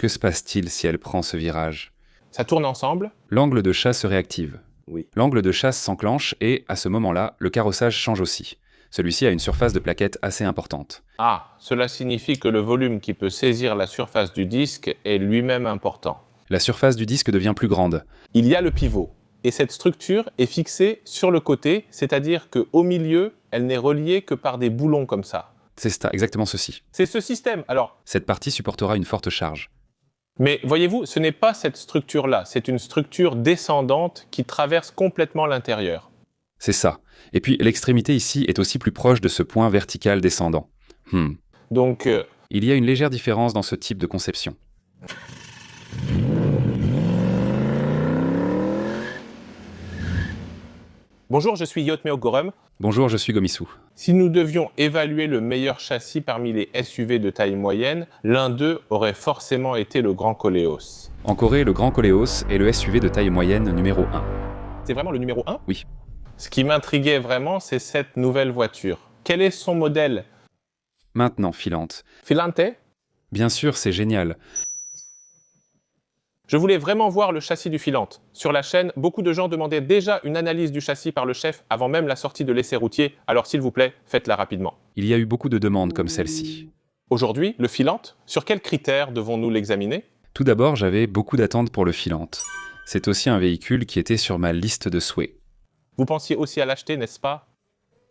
Que se passe-t-il si elle prend ce virage? Ça tourne ensemble? L'angle de chasse se réactive. Oui. L'angle de chasse s'enclenche et, à ce moment-là, le carrossage change aussi. Celui-ci a une surface de plaquettes assez importante. Ah, cela signifie que le volume qui peut saisir la surface du disque est lui-même important. La surface du disque devient plus grande. Il y a le pivot, et cette structure est fixée sur le côté, c'est-à-dire qu'au milieu, elle n'est reliée que par des boulons comme ça. C'est ça, exactement ceci. C'est ce système, alors. Cette partie supportera une forte charge. Mais voyez-vous, ce n'est pas cette structure-là, c'est une structure descendante qui traverse complètement l'intérieur. C'est ça. Et puis l'extrémité ici est aussi plus proche de ce point vertical descendant. Donc, il y a une légère différence dans ce type de conception. Bonjour, je suis Yotmeo Gorum. Bonjour, je suis Gomisou. Si nous devions évaluer le meilleur châssis parmi les SUV de taille moyenne, l'un d'eux aurait forcément été le Grand Koleos. En Corée, le Grand Koleos est le SUV de taille moyenne numéro 1. C'est vraiment le numéro 1 ? Oui. Ce qui m'intriguait vraiment, c'est cette nouvelle voiture. Quel est son modèle ? Maintenant, Filante. Filante ? Bien sûr, c'est génial. Je voulais vraiment voir le châssis du Filante. Sur la chaîne, beaucoup de gens demandaient déjà une analyse du châssis par le chef avant même la sortie de l'essai routier, alors s'il vous plaît, faites-la rapidement. Il y a eu beaucoup de demandes comme celle-ci. Aujourd'hui, le Filante, sur quels critères devons-nous l'examiner ? Tout d'abord, j'avais beaucoup d'attentes pour le Filante. C'est aussi un véhicule qui était sur ma liste de souhaits. Vous pensiez aussi à l'acheter, n'est-ce pas ?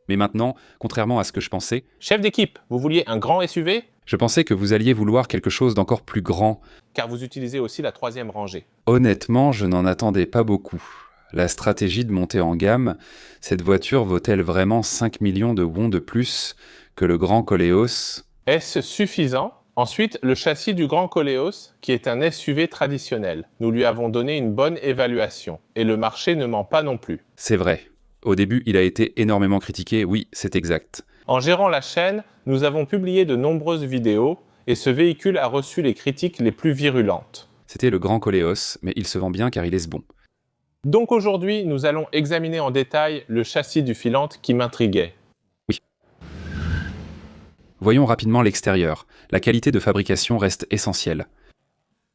Mais maintenant, contrairement à ce que je pensais, Chef d'équipe, vous vouliez un grand SUV ? je pensais que vous alliez vouloir quelque chose d'encore plus grand. Car vous utilisez aussi la 3e rangée. Honnêtement, je n'en attendais pas beaucoup. La stratégie de monter en gamme, cette voiture vaut-elle vraiment 5 millions de won de plus que le Grand Koleos? Est-ce suffisant ? Ensuite, le châssis du Grand Koleos, qui est un SUV traditionnel. Nous lui avons donné une bonne évaluation. Et le marché ne ment pas non plus. C'est vrai. Au début, il a été énormément critiqué, oui, c'est exact. En gérant la chaîne, nous avons publié de nombreuses vidéos et ce véhicule a reçu les critiques les plus virulentes. C'était le Grand Koleos, mais il se vend bien car il est bon. Donc aujourd'hui, nous allons examiner en détail le châssis du Filante qui m'intriguait. Oui. Voyons rapidement l'extérieur. La qualité de fabrication reste essentielle.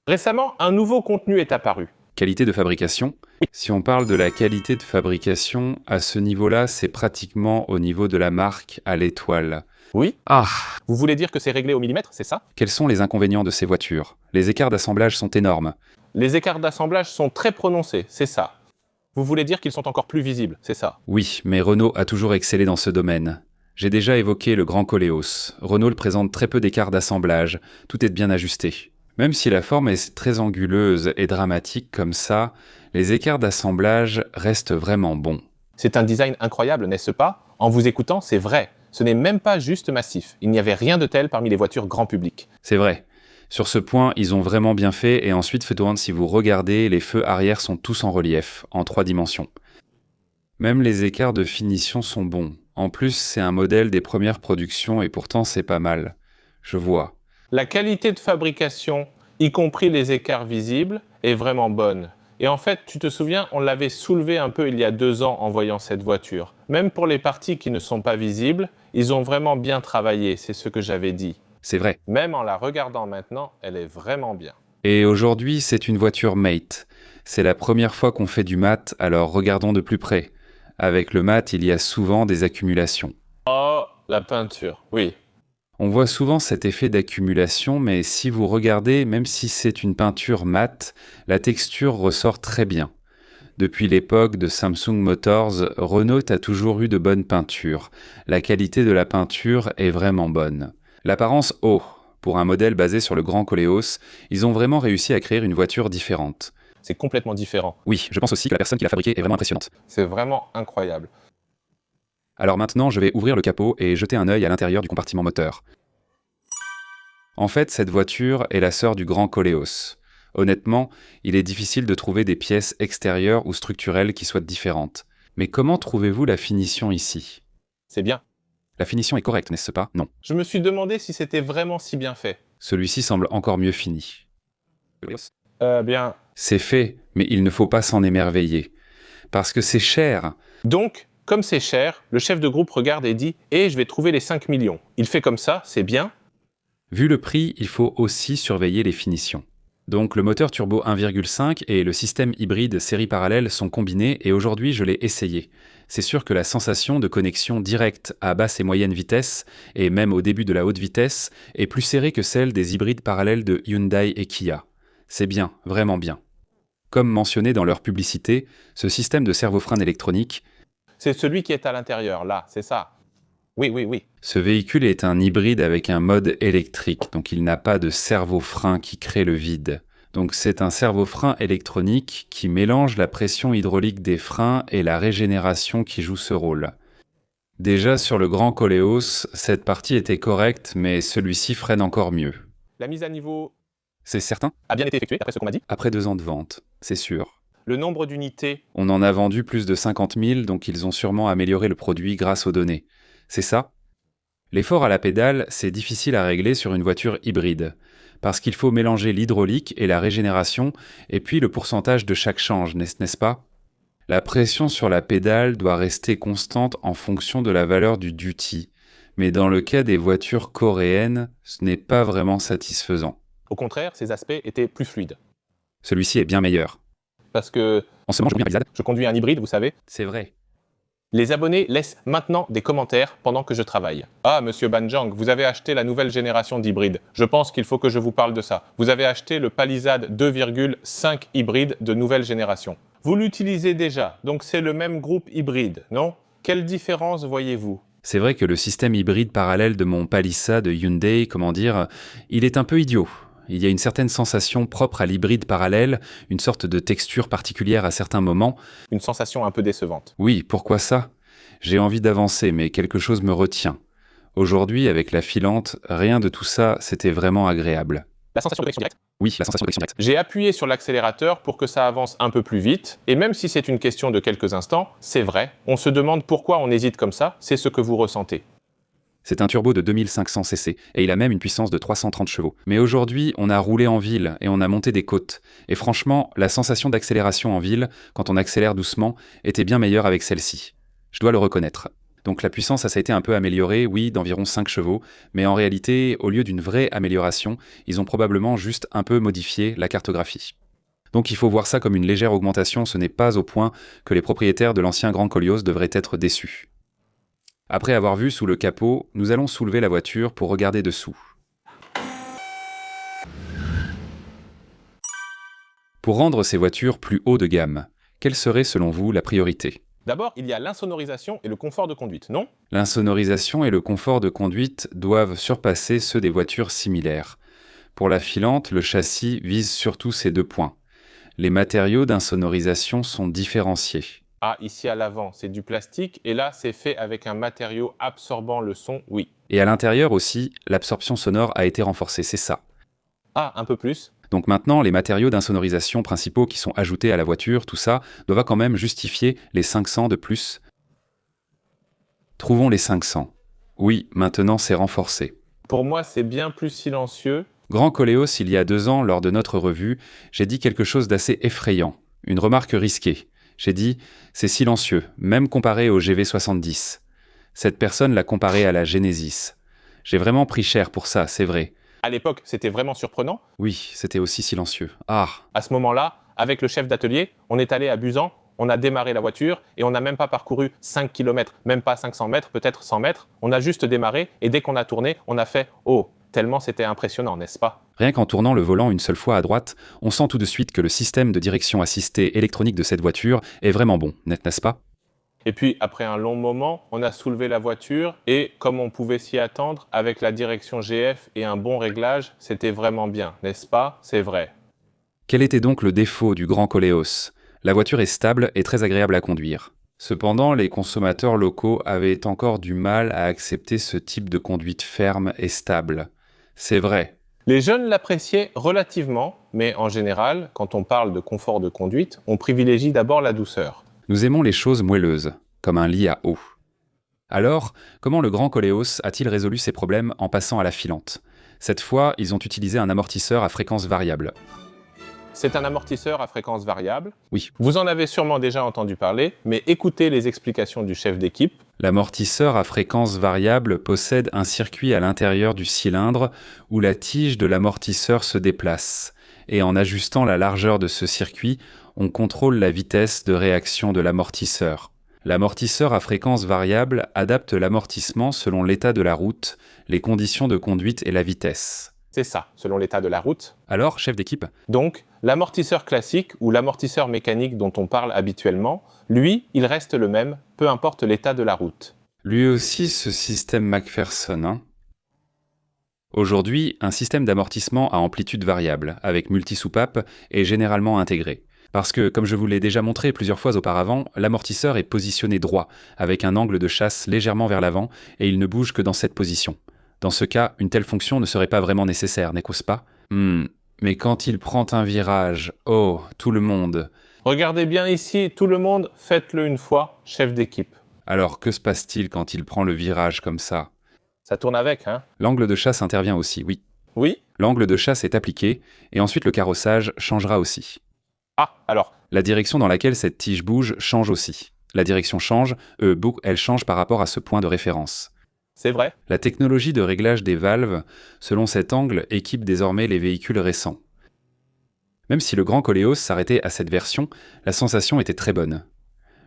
Récemment, un nouveau contenu est apparu. Qualité de fabrication. Si on parle de la qualité de fabrication, à ce niveau-là, c'est pratiquement au niveau de la marque à l'étoile. Oui. Ah! Vous voulez dire que c'est réglé au millimètre, c'est ça ? Quels sont les inconvénients de ces voitures? Les écarts d'assemblage sont énormes. Les écarts d'assemblage sont très prononcés, c'est ça. Vous voulez dire qu'ils sont encore plus visibles, c'est ça ? Oui, mais Renault a toujours excellé dans ce domaine. J'ai déjà évoqué le Grand Koleos. Renault le présente très peu d'écarts d'assemblage. Tout est bien ajusté. Même si la forme est très anguleuse et dramatique comme ça, les écarts d'assemblage restent vraiment bons. C'est un design incroyable, n'est-ce pas ? En vous écoutant, c'est vrai. Ce n'est même pas juste massif. Il n'y avait rien de tel parmi les voitures grand public. C'est vrai. Sur ce point, ils ont vraiment bien fait et ensuite, si vous regardez, les feux arrière sont tous en relief, en 3 dimensions. Même les écarts de finition sont bons. En plus, c'est un modèle des premières productions et pourtant c'est pas mal. Je vois. La qualité de fabrication, y compris les écarts visibles, est vraiment bonne. Et en fait, tu te souviens, on l'avait soulevé un peu il y a 2 ans en voyant cette voiture. Même pour les parties qui ne sont pas visibles, ils ont vraiment bien travaillé, c'est ce que j'avais dit. C'est vrai. Même en la regardant maintenant, elle est vraiment bien. Et aujourd'hui, c'est une voiture mate. C'est la première fois qu'on fait du mat, alors regardons de plus près. Avec le mat, il y a souvent des accumulations. Oh, la peinture, oui. On voit souvent cet effet d'accumulation, mais si vous regardez, même si c'est une peinture mate, la texture ressort très bien. Depuis l'époque de Samsung Motors, Renault a toujours eu de bonnes peintures. La qualité de la peinture est vraiment bonne. L'apparence, oh, pour un modèle basé sur le Grand Koleos, ils ont vraiment réussi à créer une voiture différente. C'est complètement différent. Oui, je pense aussi que la personne qui l'a fabriquée est vraiment impressionnante. C'est vraiment incroyable. Alors maintenant, je vais ouvrir le capot et jeter un œil à l'intérieur du compartiment moteur. En fait, cette voiture est la sœur du Grand Koleos. Honnêtement, il est difficile de trouver des pièces extérieures ou structurelles qui soient différentes. Mais comment trouvez-vous la finition ici? C'est bien. La finition est correcte, n'est-ce pas? Non. Je me suis demandé si c'était vraiment si bien fait. Celui-ci semble encore mieux fini. Bien... C'est fait, mais il ne faut pas s'en émerveiller. Parce que c'est cher. Donc, comme c'est cher, le chef de groupe regarde et dit « Eh, je vais trouver les 5 millions ». Il fait comme ça, c'est bien. Vu le prix, il faut aussi surveiller les finitions. Donc le moteur turbo 1,5 et le système hybride série parallèle sont combinés et aujourd'hui je l'ai essayé. C'est sûr que la sensation de connexion directe à basse et moyenne vitesse, et même au début de la haute vitesse, est plus serrée que celle des hybrides parallèles de Hyundai et Kia. C'est bien, vraiment bien. Comme mentionné dans leur publicité, ce système de servo-frein électronique, C'est celui qui est à l'intérieur, là, c'est ça. Oui, oui, oui. ce véhicule est un hybride avec un mode électrique, donc il n'a pas de servo-frein qui crée le vide. Donc c'est un servo-frein électronique qui mélange la pression hydraulique des freins et la régénération qui joue ce rôle. Déjà sur le Grand Koleos, cette partie était correcte, mais celui-ci freine encore mieux. La mise à niveau C'est certain? a bien été effectuée, d'après ce qu'on m'a dit. Après 2 ans de vente, c'est sûr. Le nombre d'unités, On en a vendu plus de 50 000, donc ils ont sûrement amélioré le produit grâce aux données. C'est ça? L'effort à la pédale, c'est difficile à régler sur une voiture hybride, parce qu'il faut mélanger l'hydraulique et la régénération, et puis le pourcentage de chaque change, n'est-ce pas? La pression sur la pédale doit rester constante en fonction de la valeur du duty, mais dans le cas des voitures coréennes, ce n'est pas vraiment satisfaisant. au contraire, ces aspects étaient plus fluides. Celui-ci est bien meilleur. Parce que En ce moment, je conduis un Palisade. je conduis un hybride, vous savez. C'est vrai. Les abonnés laissent maintenant des commentaires pendant que je travaille. Ah, monsieur Banjang, vous avez acheté la nouvelle génération d'hybrides. Je pense qu'il faut que je vous parle de ça. Vous avez acheté le Palisade 2,5 hybride de nouvelle génération. Vous l'utilisez déjà, donc c'est le même groupe hybride, non? Quelle différence voyez-vous? C'est vrai que le système hybride parallèle de mon Palisade de Hyundai, il est un peu idiot. Il y a une certaine sensation propre à l'hybride parallèle, une sorte de texture particulière à certains moments. Une sensation un peu décevante. Oui, pourquoi ça? J'ai envie d'avancer, mais quelque chose me retient. Aujourd'hui, avec la filante, rien de tout ça, c'était vraiment agréable. La sensation de direction directe. Oui, la sensation de direction directe. J'ai appuyé sur l'accélérateur pour que ça avance un peu plus vite, et même si c'est une question de quelques instants, c'est vrai, on se demande pourquoi on hésite comme ça, c'est ce que vous ressentez. C'est un turbo de 2500 cc, et il a même une puissance de 330 chevaux. Mais aujourd'hui, on a roulé en ville, et on a monté des côtes. Et franchement, la sensation d'accélération en ville, quand on accélère doucement, était bien meilleure avec celle-ci. Je dois le reconnaître. Donc la puissance, ça a été un peu améliorée, oui, d'environ 5 chevaux, mais en réalité, au lieu d'une vraie amélioration, ils ont probablement juste un peu modifié la cartographie. Donc il faut voir ça comme une légère augmentation, ce n'est pas au point que les propriétaires de l'ancien Grand Koleos devraient être déçus. Après avoir vu sous le capot, nous allons soulever la voiture pour regarder dessous. Pour rendre ces voitures plus haut de gamme, quelle serait selon vous la priorité? D'abord, il y a l'insonorisation et le confort de conduite, non? L'insonorisation et le confort de conduite doivent surpasser ceux des voitures similaires. Pour la filante, le châssis vise surtout ces 2 points. Les matériaux d'insonorisation sont différenciés. Ah, ici à l'avant, c'est du plastique, et là, c'est fait avec un matériau absorbant le son, oui. Et à l'intérieur aussi, l'absorption sonore a été renforcée, c'est ça. Ah, un peu plus. Donc maintenant, les matériaux d'insonorisation principaux qui sont ajoutés à la voiture, tout ça, doivent quand même justifier les 500 de plus. Trouvons les 500. Oui, maintenant c'est renforcé. Pour moi, c'est bien plus silencieux. Grand Koleos, il y a 2 ans, lors de notre revue, j'ai dit quelque chose d'assez effrayant, une remarque risquée. J'ai dit « c'est silencieux, même comparé au GV70 ». Cette personne l'a comparé à la Genesis. J'ai vraiment pris cher pour ça, c'est vrai. À l'époque, c'était vraiment surprenant. Oui, c'était aussi silencieux. Ah, À ce moment-là, avec le chef d'atelier, on est allé à Busan, on a démarré la voiture et on n'a même pas parcouru 5 km, même pas 500 mètres, peut-être 100 mètres. On a juste démarré et dès qu'on a tourné, on a fait « oh !» Tellement c'était impressionnant, n'est-ce pas? rien qu'en tournant le volant une seule fois à droite, on sent tout de suite que le système de direction assistée électronique de cette voiture est vraiment bon, n'est-ce pas? Et puis, après un long moment, on a soulevé la voiture et, comme on pouvait s'y attendre, avec la direction GF et un bon réglage, c'était vraiment bien, n'est-ce pas? C'est vrai. Quel était donc le défaut du Grand Koleos? La voiture est stable et très agréable à conduire. Cependant, les consommateurs locaux avaient encore du mal à accepter ce type de conduite ferme et stable. C'est vrai. Les jeunes l'appréciaient relativement, mais en général, quand on parle de confort de conduite, on privilégie d'abord la douceur. Nous aimons les choses moelleuses, comme un lit à eau. Alors, comment le Grand Koleos a-t-il résolu ces problèmes en passant à la filante? Cette fois, ils ont utilisé un amortisseur à fréquence variable. C'est un amortisseur à fréquence variable. Oui. Vous en avez sûrement déjà entendu parler, mais écoutez les explications du chef d'équipe. L'amortisseur à fréquence variable possède un circuit à l'intérieur du cylindre où la tige de l'amortisseur se déplace. Et en ajustant la largeur de ce circuit, on contrôle la vitesse de réaction de l'amortisseur. L'amortisseur à fréquence variable adapte l'amortissement selon l'état de la route, les conditions de conduite et la vitesse. C'est ça, selon l'état de la route. Alors, chef d'équipe, Donc, l'amortisseur classique ou l'amortisseur mécanique dont on parle habituellement, lui, il reste le même, peu importe l'état de la route. lui aussi ce système McPherson, hein. Aujourd'hui, un système d'amortissement à amplitude variable, avec multi-soupape, est généralement intégré. Parce que, comme je vous l'ai déjà montré plusieurs fois auparavant, l'amortisseur est positionné droit, avec un angle de chasse légèrement vers l'avant, et il ne bouge que dans cette position. Dans ce cas, une telle fonction ne serait pas vraiment nécessaire, n'est-ce pas ? Mais quand il prend un virage, oh, tout le monde. Regardez bien ici, tout le monde, faites-le une fois, chef d'équipe. Alors, que se passe-t-il quand il prend le virage comme ça ? Ça tourne avec, hein ? L'angle de chasse intervient aussi, oui. Oui ? L'angle de chasse est appliqué, et ensuite le carrossage changera aussi. Ah, alors, La direction dans laquelle cette tige bouge change aussi. La direction change, elle change par rapport à ce point de référence. c'est vrai ? La technologie de réglage des valves, selon cet angle, équipe désormais les véhicules récents. Même si le Grand Koleos s'arrêtait à cette version, la sensation était très bonne.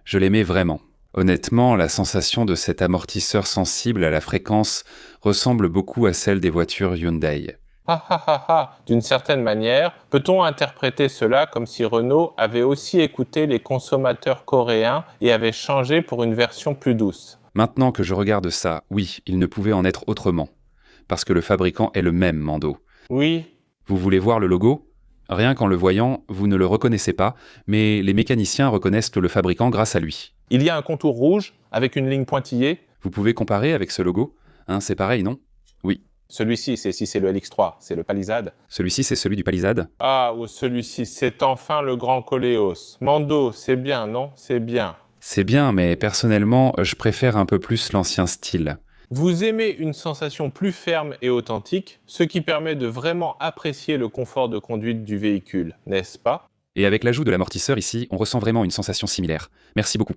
Je l'aimais vraiment. Honnêtement, la sensation de cet amortisseur sensible à la fréquence ressemble beaucoup à celle des voitures Hyundai. D'une certaine manière, peut-on interpréter cela comme si Renault avait aussi écouté les consommateurs coréens et avait changé pour une version plus douce ? Maintenant que je regarde ça, oui, il ne pouvait en être autrement. Parce que le fabricant est le même, Mando. Oui, Vous voulez voir le logo ? Rien qu'en le voyant, vous ne le reconnaissez pas, mais les mécaniciens reconnaissent le fabricant grâce à lui. il y a un contour rouge avec une ligne pointillée. Vous pouvez comparer avec ce logo ? Hein, c'est pareil, non ? Oui. Celui-ci, c'est le LX3, c'est le Palisade. Celui-ci, c'est celui du Palisade. Ah, ou celui-ci, c'est enfin le Grand Koleos. Mando, c'est bien, non ? C'est bien. C'est bien, mais personnellement, je préfère un peu plus l'ancien style. Vous aimez une sensation plus ferme et authentique, ce qui permet de vraiment apprécier le confort de conduite du véhicule, n'est-ce pas ? Et avec l'ajout de l'amortisseur ici, on ressent vraiment une sensation similaire. Merci beaucoup.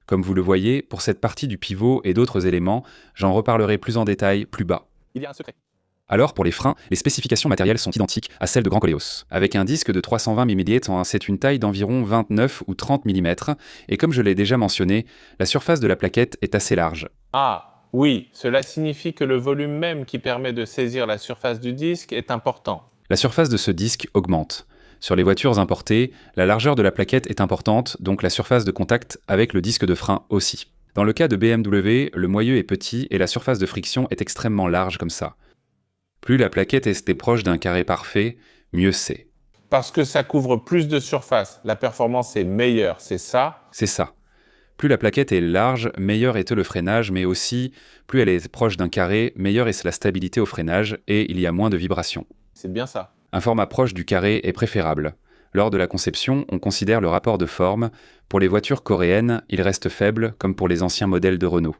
Comme vous le voyez, pour cette partie du pivot et d'autres éléments, j'en reparlerai plus en détail plus bas. Il y a un secret. Alors, pour les freins, les spécifications matérielles sont identiques à celles de Grand Koleos. Avec un disque de 320 mm, c'est une taille d'environ 29 ou 30 mm, et comme je l'ai déjà mentionné, la surface de la plaquette est assez large. Ah, oui, cela signifie que le volume même qui permet de saisir la surface du disque est important. La surface de ce disque augmente. Sur les voitures importées, la largeur de la plaquette est importante, donc la surface de contact avec le disque de frein aussi. Dans le cas de BMW, le moyeu est petit et la surface de friction est extrêmement large comme ça. Plus la plaquette est proche d'un carré parfait, mieux c'est. Parce que ça couvre plus de surface, la performance est meilleure, c'est ça ? C'est ça. Plus la plaquette est large, meilleur est le freinage, mais aussi, plus elle est proche d'un carré, meilleure est la stabilité au freinage et il y a moins de vibrations. C'est bien ça. Un format proche du carré est préférable. Lors de la conception, on considère le rapport de forme. Pour les voitures coréennes, il reste faible, comme pour les anciens modèles de Renault.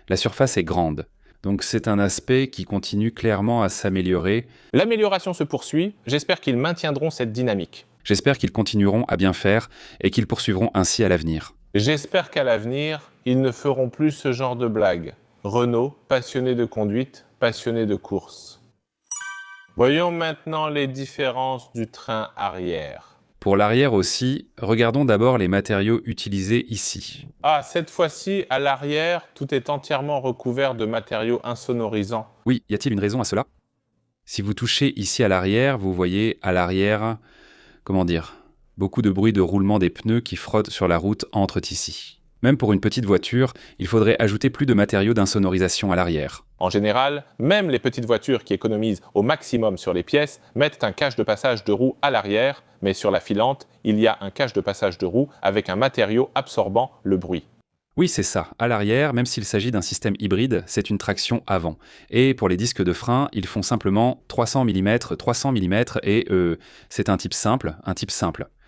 La surface est grande. Donc c'est un aspect qui continue clairement à s'améliorer. L'amélioration se poursuit, j'espère qu'ils maintiendront cette dynamique. J'espère qu'ils continueront à bien faire et qu'ils poursuivront ainsi à l'avenir. J'espère qu'à l'avenir, ils ne feront plus ce genre de blagues. Renault, passionné de conduite, passionné de course. Voyons maintenant les différences du train arrière. Pour l'arrière aussi, regardons d'abord les matériaux utilisés ici. Ah, cette fois-ci, à l'arrière, tout est entièrement recouvert de matériaux insonorisants. Oui, y a-t-il une raison à cela ? Si vous touchez ici à l'arrière, vous voyez à l'arrière, beaucoup de bruit de roulement des pneus qui frottent sur la route entrent ici. Même pour une petite voiture, il faudrait ajouter plus de matériaux d'insonorisation à l'arrière. En général, même les petites voitures qui économisent au maximum sur les pièces mettent un cache de passage de roue à l'arrière, mais sur la filante, il y a un cache de passage de roue avec un matériau absorbant le bruit. Oui, c'est ça. À l'arrière, même s'il s'agit d'un système hybride, c'est une traction avant. Et pour les disques de frein, ils font simplement 300 mm et c'est un type simple.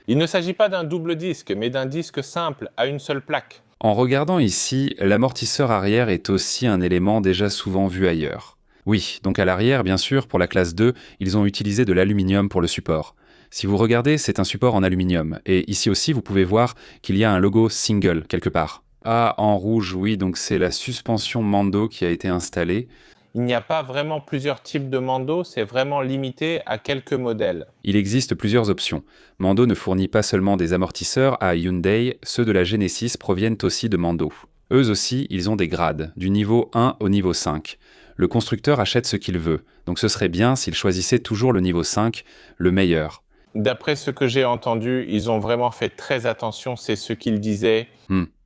Il ne s'agit pas d'un double disque, mais d'un disque simple à une seule plaque. En regardant ici, l'amortisseur arrière est aussi un élément déjà souvent vu ailleurs. Oui, donc à l'arrière, bien sûr, pour la classe 2, ils ont utilisé de l'aluminium pour le support. Si vous regardez, c'est un support en aluminium. Et ici aussi, vous pouvez voir qu'il y a un logo single quelque part. Ah, en rouge, oui, donc c'est la suspension Mando qui a été installée. Il n'y a pas vraiment plusieurs types de Mando, c'est vraiment limité à quelques modèles. Il existe plusieurs options. Mando ne fournit pas seulement des amortisseurs à Hyundai, ceux de la Genesis proviennent aussi de Mando. Eux aussi, ils ont des grades, du niveau 1 au niveau 5. Le constructeur achète ce qu'il veut, donc ce serait bien s'il choisissait toujours le niveau 5, le meilleur. D'après ce que j'ai entendu, ils ont vraiment fait très attention, c'est ce qu'ils disaient.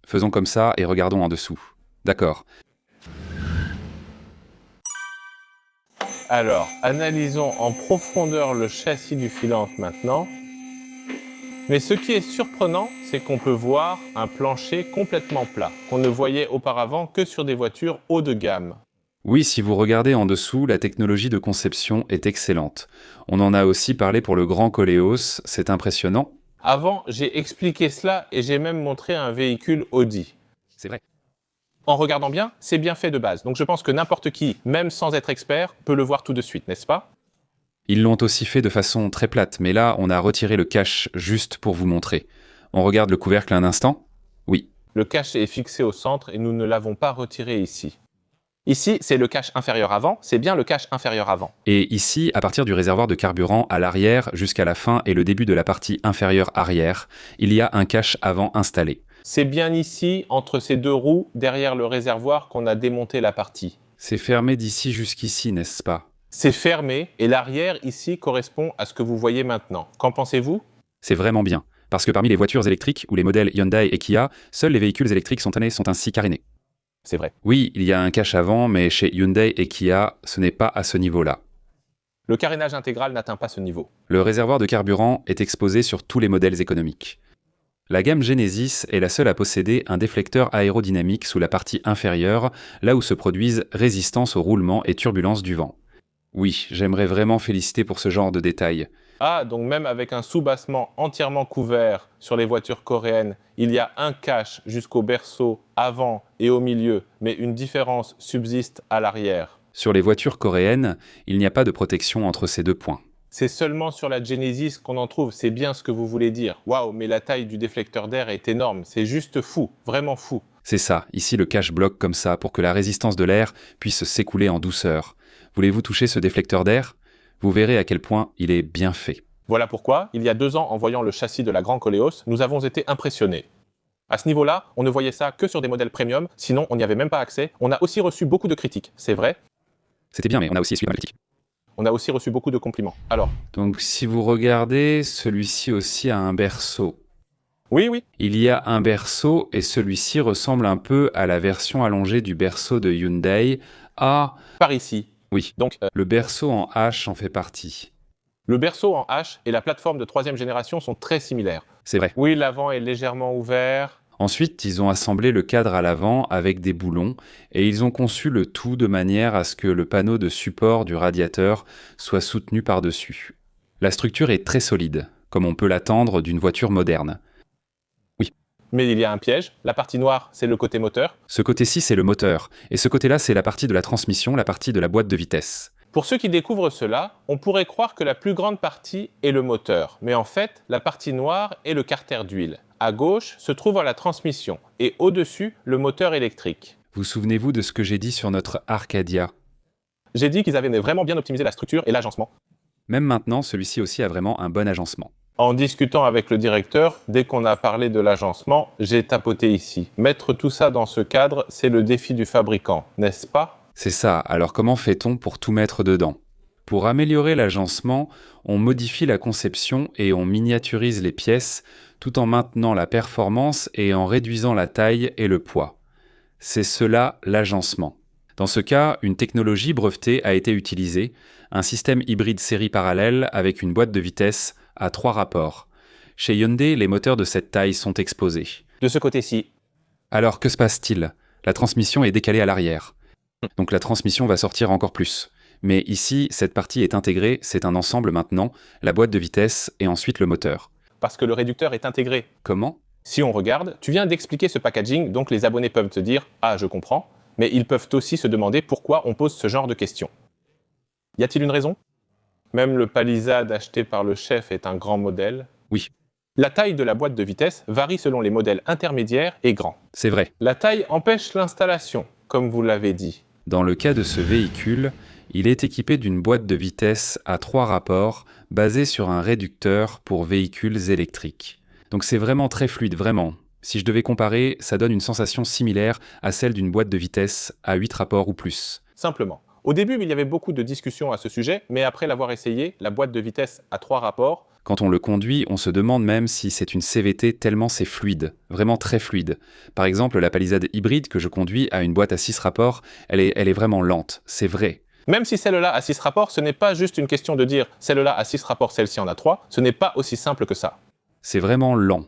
Faisons comme ça et regardons en dessous. D'accord. Alors, analysons en profondeur le châssis du Filante maintenant. Mais ce qui est surprenant, c'est qu'on peut voir un plancher complètement plat, qu'on ne voyait auparavant que sur des voitures haut de gamme. Oui, si vous regardez en dessous, la technologie de conception est excellente. On en a aussi parlé pour le Grand Koleos, c'est impressionnant. Avant, j'ai expliqué cela et j'ai même montré un véhicule Audi. C'est vrai. En regardant bien, c'est bien fait de base. Donc je pense que n'importe qui, même sans être expert, peut le voir tout de suite, n'est-ce pas? Ils l'ont aussi fait de façon très plate, mais là, on a retiré le cache juste pour vous montrer. On regarde le couvercle un instant? Oui. Le cache est fixé au centre et nous ne l'avons pas retiré ici. Ici, c'est le cache inférieur avant, c'est bien le cache inférieur avant. Et ici, à partir du réservoir de carburant à l'arrière jusqu'à la fin et le début de la partie inférieure arrière, il y a un cache avant installé. C'est bien ici, entre ces deux roues, derrière le réservoir, qu'on a démonté la partie. C'est fermé d'ici jusqu'ici, n'est-ce pas? C'est fermé et l'arrière ici correspond à ce que vous voyez maintenant. Qu'en pensez-vous? C'est vraiment bien, parce que parmi les voitures électriques ou les modèles Hyundai et Kia, seuls les véhicules électriques sont ainsi carénés. C'est vrai. Oui, il y a un cache avant, mais chez Hyundai et Kia, ce n'est pas à ce niveau-là. Le carénage intégral n'atteint pas ce niveau. Le réservoir de carburant est exposé sur tous les modèles économiques. La gamme Genesis est la seule à posséder un déflecteur aérodynamique sous la partie inférieure, là où se produisent résistance au roulement et turbulence du vent. Oui, j'aimerais vraiment féliciter pour ce genre de détails. Ah, donc même avec un soubassement entièrement couvert sur les voitures coréennes, il y a un cache jusqu'au berceau avant et au milieu, mais une différence subsiste à l'arrière. Sur les voitures coréennes, il n'y a pas de protection entre ces deux points. C'est seulement sur la Genesis qu'on en trouve, c'est bien ce que vous voulez dire. Waouh, mais la taille du déflecteur d'air est énorme, c'est juste fou, vraiment fou. C'est ça, ici le cache bloque comme ça pour que la résistance de l'air puisse s'écouler en douceur. Voulez-vous toucher ce déflecteur d'air? Vous verrez à quel point il est bien fait. Voilà pourquoi, il y a 2 ans, en voyant le châssis de la Grand Koleos, nous avons été impressionnés. À ce niveau-là, on ne voyait ça que sur des modèles premium, sinon on n'y avait même pas accès. On a aussi reçu beaucoup de critiques, c'est vrai. C'était bien, mais on a aussi essuyé mal critique. On a aussi reçu beaucoup de compliments. Alors, Donc si vous regardez, celui-ci aussi a un berceau. oui, Il y a un berceau et celui-ci ressemble un peu à la version allongée du berceau de Hyundai. Ah, par ici. oui, Donc, le berceau en H en fait partie. le berceau en H et la plateforme de 3e génération sont très similaires. C'est vrai. Oui, l'avant est légèrement ouvert. Ensuite, ils ont assemblé le cadre à l'avant avec des boulons et ils ont conçu le tout de manière à ce que le panneau de support du radiateur soit soutenu par-dessus. La structure est très solide, comme on peut l'attendre d'une voiture moderne. Mais il y a un piège. La partie noire, c'est le côté moteur. Ce côté-ci, c'est le moteur, et ce côté-là, c'est la partie de la transmission, la partie de la boîte de vitesse. Pour ceux qui découvrent cela, on pourrait croire que la plus grande partie est le moteur. Mais en fait, la partie noire est le carter d'huile. À gauche se trouve la transmission et au-dessus, le moteur électrique. Vous souvenez-vous de ce que j'ai dit sur notre Arcadia? J'ai dit qu'ils avaient vraiment bien optimisé la structure et l'agencement. Même maintenant, celui-ci aussi a vraiment un bon agencement. En discutant avec le directeur, dès qu'on a parlé de l'agencement, j'ai tapoté ici. Mettre tout ça dans ce cadre, c'est le défi du fabricant, n'est-ce pas? C'est ça, alors comment fait-on pour tout mettre dedans? Pour améliorer l'agencement, on modifie la conception et on miniaturise les pièces tout en maintenant la performance et en réduisant la taille et le poids. C'est cela l'agencement. Dans ce cas, une technologie brevetée a été utilisée, un système hybride série parallèle avec une boîte de vitesse à 3 rapports. Chez Hyundai, les moteurs de cette taille sont exposés. De ce côté-ci. Alors que se passe-t-il? La transmission est décalée à l'arrière. Donc la transmission va sortir encore plus. Mais ici, cette partie est intégrée, c'est un ensemble maintenant, la boîte de vitesse et ensuite le moteur. Parce que le réducteur est intégré. Comment? Si on regarde, tu viens d'expliquer ce packaging, donc les abonnés peuvent te dire « Ah, je comprends », mais ils peuvent aussi se demander pourquoi on pose ce genre de questions. Y a-t-il une raison? Même le Palisade acheté par le chef est un grand modèle. Oui. La taille de la boîte de vitesse varie selon les modèles intermédiaires et grands. C'est vrai. La taille empêche l'installation, comme vous l'avez dit. Dans le cas de ce véhicule, il est équipé d'une boîte de vitesse à 3 rapports basée sur un réducteur pour véhicules électriques. Donc c'est vraiment très fluide, vraiment. Si je devais comparer, ça donne une sensation similaire à celle d'une boîte de vitesse à 8 rapports ou plus. Simplement. Au début, il y avait beaucoup de discussions à ce sujet, mais après l'avoir essayé, la boîte de vitesse à 3 rapports, Quand on le conduit, on se demande même si c'est une CVT tellement c'est fluide, vraiment très fluide. Par exemple, la Palisade hybride que je conduis a une boîte à 6 rapports, elle est vraiment lente, c'est vrai. même si celle-là a 6 rapports, ce n'est pas juste une question de dire celle-là a 6 rapports, celle-ci en a 3, ce n'est pas aussi simple que ça. C'est vraiment lent.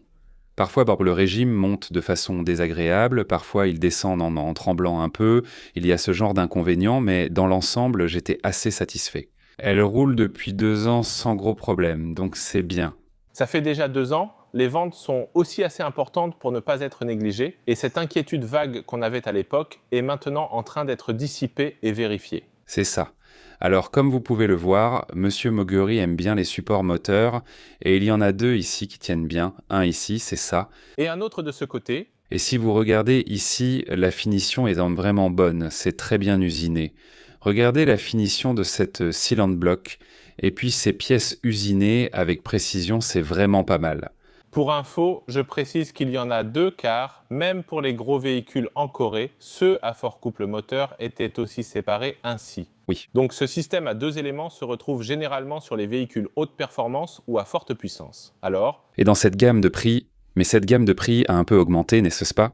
Parfois, le régime monte de façon désagréable, parfois il descend en tremblant un peu, il y a ce genre d'inconvénients, mais dans l'ensemble, j'étais assez satisfait. Elle roule depuis 2 ans sans gros problème, donc c'est bien. Ça fait déjà 2 ans, les ventes sont aussi assez importantes pour ne pas être négligées, et cette inquiétude vague qu'on avait à l'époque est maintenant en train d'être dissipée et vérifiée. C'est ça. Alors, comme vous pouvez le voir, Monsieur Moguri aime bien les supports moteurs, et il y en a 2 ici qui tiennent bien. Un ici, c'est ça. Et un autre de ce côté, Et si vous regardez ici, la finition est vraiment bonne, c'est très bien usiné. Regardez la finition de cette sealant block, et puis ces pièces usinées avec précision, c'est vraiment pas mal. pour info, je précise qu'il y en a 2 car, même pour les gros véhicules en Corée, ceux à fort couple moteur étaient aussi séparés ainsi. Oui. Donc ce système à 2 éléments se retrouve généralement sur les véhicules haute performance ou à forte puissance. Alors, Et dans cette gamme de prix, mais cette gamme de prix a un peu augmenté, n'est-ce pas?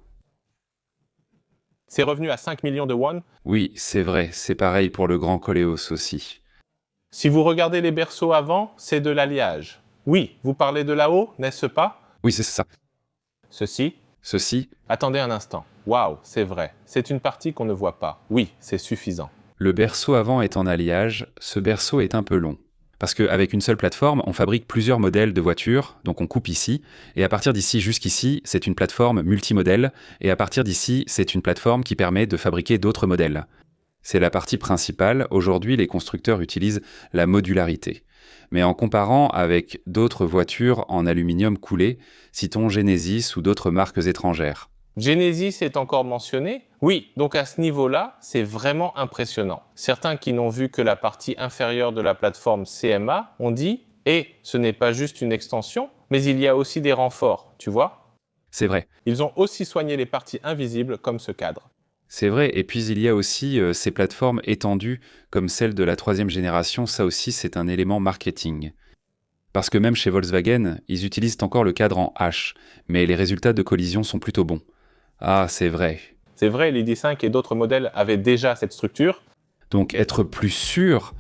c'est revenu à 5 millions de won. Oui, c'est vrai, c'est pareil pour le Grand Koleos aussi. Si vous regardez les berceaux avant, c'est de l'alliage. Oui, vous parlez de là-haut, n'est-ce pas? Oui, c'est ça. Ceci. Ceci, Attendez un instant. Waouh, c'est vrai. C'est une partie qu'on ne voit pas. Oui, c'est suffisant. le berceau avant est en alliage, ce berceau est un peu long. Parce qu'avec une seule plateforme, on fabrique plusieurs modèles de voitures, donc on coupe ici, et à partir d'ici jusqu'ici, c'est une plateforme multimodèle, et à partir d'ici, c'est une plateforme qui permet de fabriquer d'autres modèles. C'est la partie principale, aujourd'hui les constructeurs utilisent la modularité. Mais en comparant avec d'autres voitures en aluminium coulé, citons Genesis ou d'autres marques étrangères. Genesis est encore mentionné? Oui, donc à ce niveau-là, c'est vraiment impressionnant. Certains qui n'ont vu que la partie inférieure de la plateforme CMA ont dit « Et ce n'est pas juste une extension, mais il y a aussi des renforts, tu vois ?» C'est vrai. Ils ont aussi soigné les parties invisibles comme ce cadre. C'est vrai, et puis il y a aussi ces plateformes étendues comme celle de la 3e génération, ça aussi c'est un élément marketing. Parce que même chez Volkswagen, ils utilisent encore le cadre en H, mais les résultats de collision sont plutôt bons. Ah, c'est vrai. C'est vrai, l'ID5 et d'autres modèles avaient déjà cette structure. Donc être plus sûr,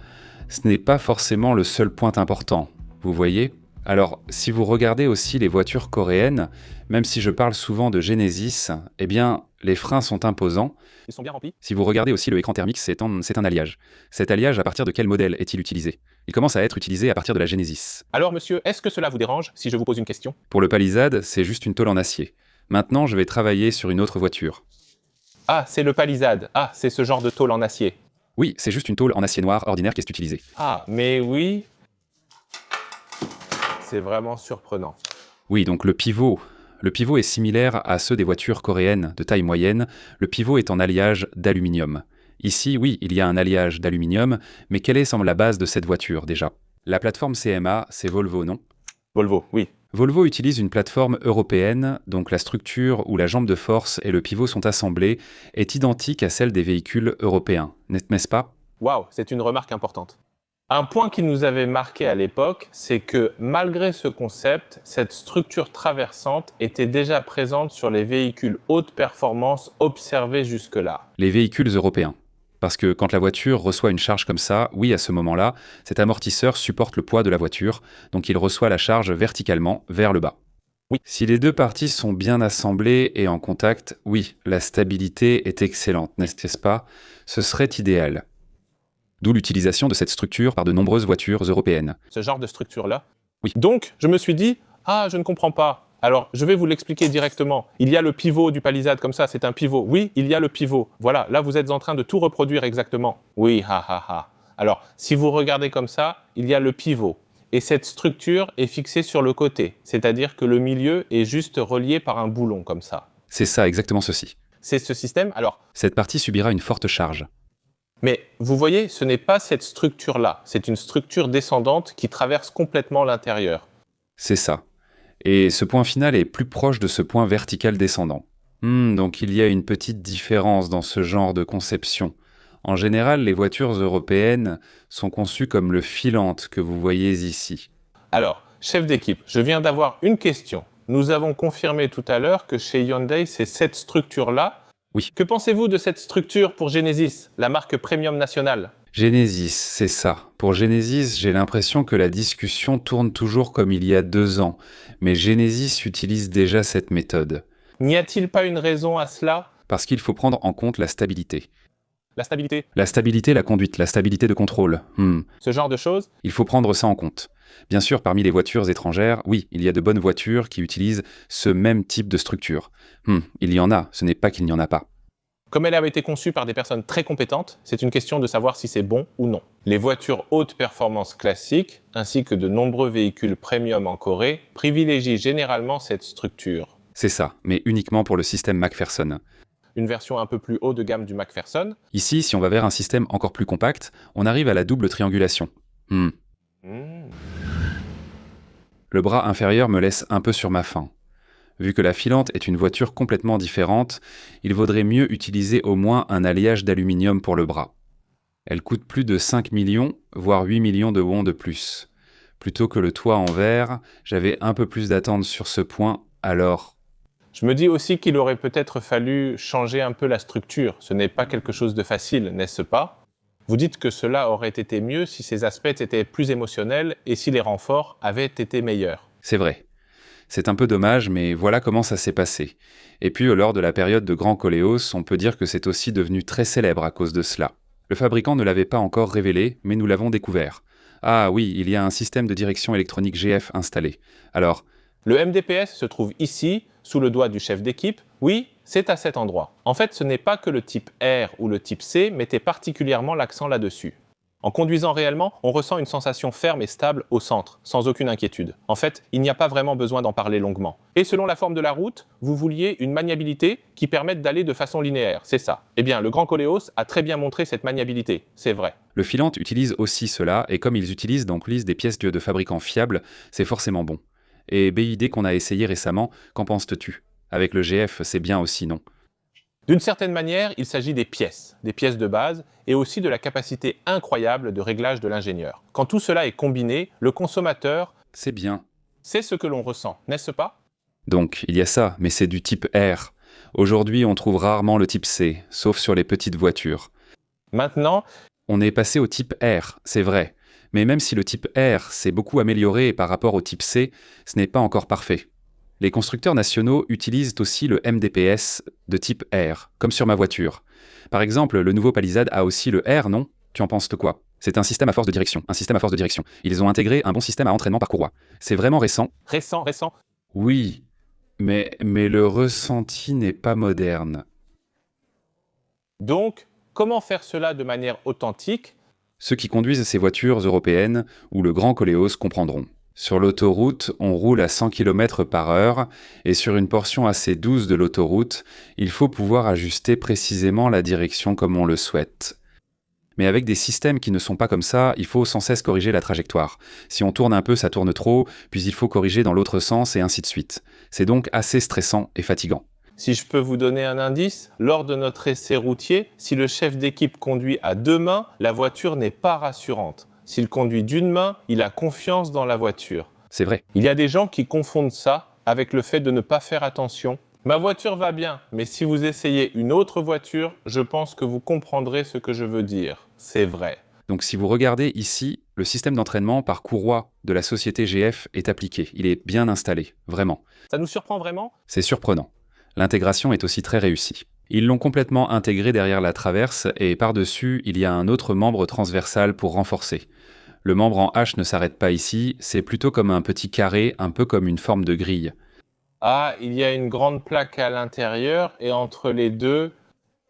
ce n'est pas forcément le seul point important, vous voyez? Alors, si vous regardez aussi les voitures coréennes, même si je parle souvent de Genesis, eh bien, les freins sont imposants. Ils sont bien remplis. Si vous regardez aussi le écran thermique, c'est un alliage. Cet alliage, à partir de quel modèle est-il utilisé? Il commence à être utilisé à partir de la Genesis. Alors monsieur, est-ce que cela vous dérange si je vous pose une question? Pour le Palisade, c'est juste une tôle en acier. Maintenant, je vais travailler sur une autre voiture. Ah, c'est le Palisade. Ah, c'est ce genre de tôle en acier. Oui, c'est juste une tôle en acier noir ordinaire qui est utilisée. Ah, mais oui. C'est vraiment surprenant. Oui, donc le pivot. Le pivot est similaire à ceux des voitures coréennes de taille moyenne. Le pivot est en alliage d'aluminium. Ici, oui, il y a un alliage d'aluminium, mais quelle est la base de cette voiture déjà? La plateforme CMA, c'est Volvo, non? Volvo, oui. Volvo utilise une plateforme européenne, donc la structure où la jambe de force et le pivot sont assemblés est identique à celle des véhicules européens, n'est-ce pas? Waouh, c'est une remarque importante. Un point qui nous avait marqué à l'époque, c'est que malgré ce concept, cette structure traversante était déjà présente sur les véhicules haute performance observés jusque-là. Les véhicules européens. Parce que quand la voiture reçoit une charge comme ça, oui, à ce moment-là, cet amortisseur supporte le poids de la voiture, donc il reçoit la charge verticalement vers le bas. Oui. Si les 2 parties sont bien assemblées et en contact, oui, la stabilité est excellente, n'est-ce pas? Ce serait idéal. D'où l'utilisation de cette structure par de nombreuses voitures européennes. Ce genre de structure-là. Oui. Donc, je me suis dit, ah, je ne comprends pas. Alors, je vais vous l'expliquer directement. Il y a le pivot du Palisade comme ça, c'est un pivot. Oui, il y a le pivot. Voilà, là, vous êtes en train de tout reproduire exactement. Oui, ha, ha, ha. Alors, si vous regardez comme ça, il y a le pivot. Et cette structure est fixée sur le côté. C'est-à-dire que le milieu est juste relié par un boulon comme ça. C'est ça, exactement ceci. C'est ce système. Alors, Cette partie subira une forte charge. Mais vous voyez, ce n'est pas cette structure-là, c'est une structure descendante qui traverse complètement l'intérieur. C'est ça. Et ce point final est plus proche de ce point vertical descendant. Donc il y a une petite différence dans ce genre de conception. En général, les voitures européennes sont conçues comme le filante que vous voyez ici. Alors, chef d'équipe, je viens d'avoir une question. Nous avons confirmé tout à l'heure que chez Hyundai, c'est cette structure-là. Oui. Que pensez-vous de cette structure pour Genesis, la marque premium nationale ? Genesis, c'est ça. Pour Genesis, j'ai l'impression que la discussion tourne toujours comme il y a 2 ans, mais Genesis utilise déjà cette méthode. N'y a-t-il pas une raison à cela ? Parce qu'il faut prendre en compte la stabilité. La stabilité ? La stabilité, la conduite, la stabilité de contrôle. Ce genre de choses ? Il faut prendre ça en compte. Bien sûr, parmi les voitures étrangères, oui, il y a de bonnes voitures qui utilisent ce même type de structure. Il y en a, ce n'est pas qu'il n'y en a pas. Comme elle avait été conçue par des personnes très compétentes, c'est une question de savoir si c'est bon ou non. Les voitures haute performance classiques, ainsi que de nombreux véhicules premium en Corée, privilégient généralement cette structure. C'est ça, mais uniquement pour le système McPherson. Une version un peu plus haut de gamme du McPherson. Ici, si on va vers un système encore plus compact, on arrive à la double triangulation. Le bras inférieur me laisse un peu sur ma faim. Vu que la filante est une voiture complètement différente, il vaudrait mieux utiliser au moins un alliage d'aluminium pour le bras. Elle coûte plus de 5 millions, voire 8 millions de won de plus. Plutôt que le toit en verre, j'avais un peu plus d'attente sur ce point, alors... Je me dis aussi qu'il aurait peut-être fallu changer un peu la structure. Ce n'est pas quelque chose de facile, n'est-ce pas ? Vous dites que cela aurait été mieux si ces aspects étaient plus émotionnels et si les renforts avaient été meilleurs. C'est vrai. C'est un peu dommage, mais voilà comment ça s'est passé. Et puis, lors de la période de Grand Koleos, on peut dire que c'est aussi devenu très célèbre à cause de cela. Le fabricant ne l'avait pas encore révélé, mais nous l'avons découvert. Ah oui, il y a un système de direction électronique GF installé. Alors... Le MDPS se trouve ici, sous le doigt du chef d'équipe. Oui, c'est à cet endroit. En fait, ce n'est pas que le type R ou le type C mettaient particulièrement l'accent là-dessus. En conduisant réellement, on ressent une sensation ferme et stable au centre, sans aucune inquiétude. En fait, il n'y a pas vraiment besoin d'en parler longuement. Et selon la forme de la route, vous vouliez une maniabilité qui permette d'aller de façon linéaire, c'est ça. Eh bien, le Grand Koleos a très bien montré cette maniabilité, c'est vrai. Le filante utilise aussi cela, et comme ils utilisent dans Police des pièces de fabricants fiables, c'est forcément bon. Et BID qu'on a essayé récemment, qu'en penses-tu ? Avec le GF, c'est bien aussi, non ? D'une certaine manière, il s'agit des pièces de base, et aussi de la capacité incroyable de réglage de l'ingénieur. Quand tout cela est combiné, le consommateur... C'est bien. C'est ce que l'on ressent, n'est-ce pas ? Donc, il y a ça, mais c'est du type R. Aujourd'hui, on trouve rarement le type C, sauf sur les petites voitures. Maintenant... On est passé au type R, c'est vrai. Mais même si le type R s'est beaucoup amélioré par rapport au type C, ce n'est pas encore parfait. Les constructeurs nationaux utilisent aussi le MDPS de type R, comme sur ma voiture. Par exemple, le nouveau Palisade a aussi le R, non ? Tu en penses quoi ? C'est un système à force de direction, Ils ont intégré un bon système à entraînement par courroie. C'est vraiment récent. Récent. Oui, mais le ressenti n'est pas moderne. Donc, comment faire cela de manière authentique ? Ceux qui conduisent ces voitures européennes ou le Grand Koleos comprendront. Sur l'autoroute, on roule à 100 km/h et sur une portion assez douce de l'autoroute, il faut pouvoir ajuster précisément la direction comme on le souhaite. Mais avec des systèmes qui ne sont pas comme ça, il faut sans cesse corriger la trajectoire. Si on tourne un peu, ça tourne trop, puis il faut corriger dans l'autre sens et ainsi de suite. C'est donc assez stressant et fatigant. Si je peux vous donner un indice, lors de notre essai routier, si le chef d'équipe conduit à 2 mains, la voiture n'est pas rassurante. S'il conduit d'une main, il a confiance dans la voiture. C'est vrai. Il y a des gens qui confondent ça avec le fait de ne pas faire attention. Ma voiture va bien, mais si vous essayez une autre voiture, je pense que vous comprendrez ce que je veux dire. C'est vrai. Donc si vous regardez ici, le système d'entraînement par courroie de la société GF est appliqué. Il est bien installé, vraiment. Ça nous surprend vraiment ? C'est surprenant. L'intégration est aussi très réussie. Ils l'ont complètement intégré derrière la traverse et par-dessus, il y a un autre membre transversal pour renforcer. Le membre en H ne s'arrête pas ici, c'est plutôt comme un petit carré, un peu comme une forme de grille. Ah, il y a une grande plaque à l'intérieur et entre les deux...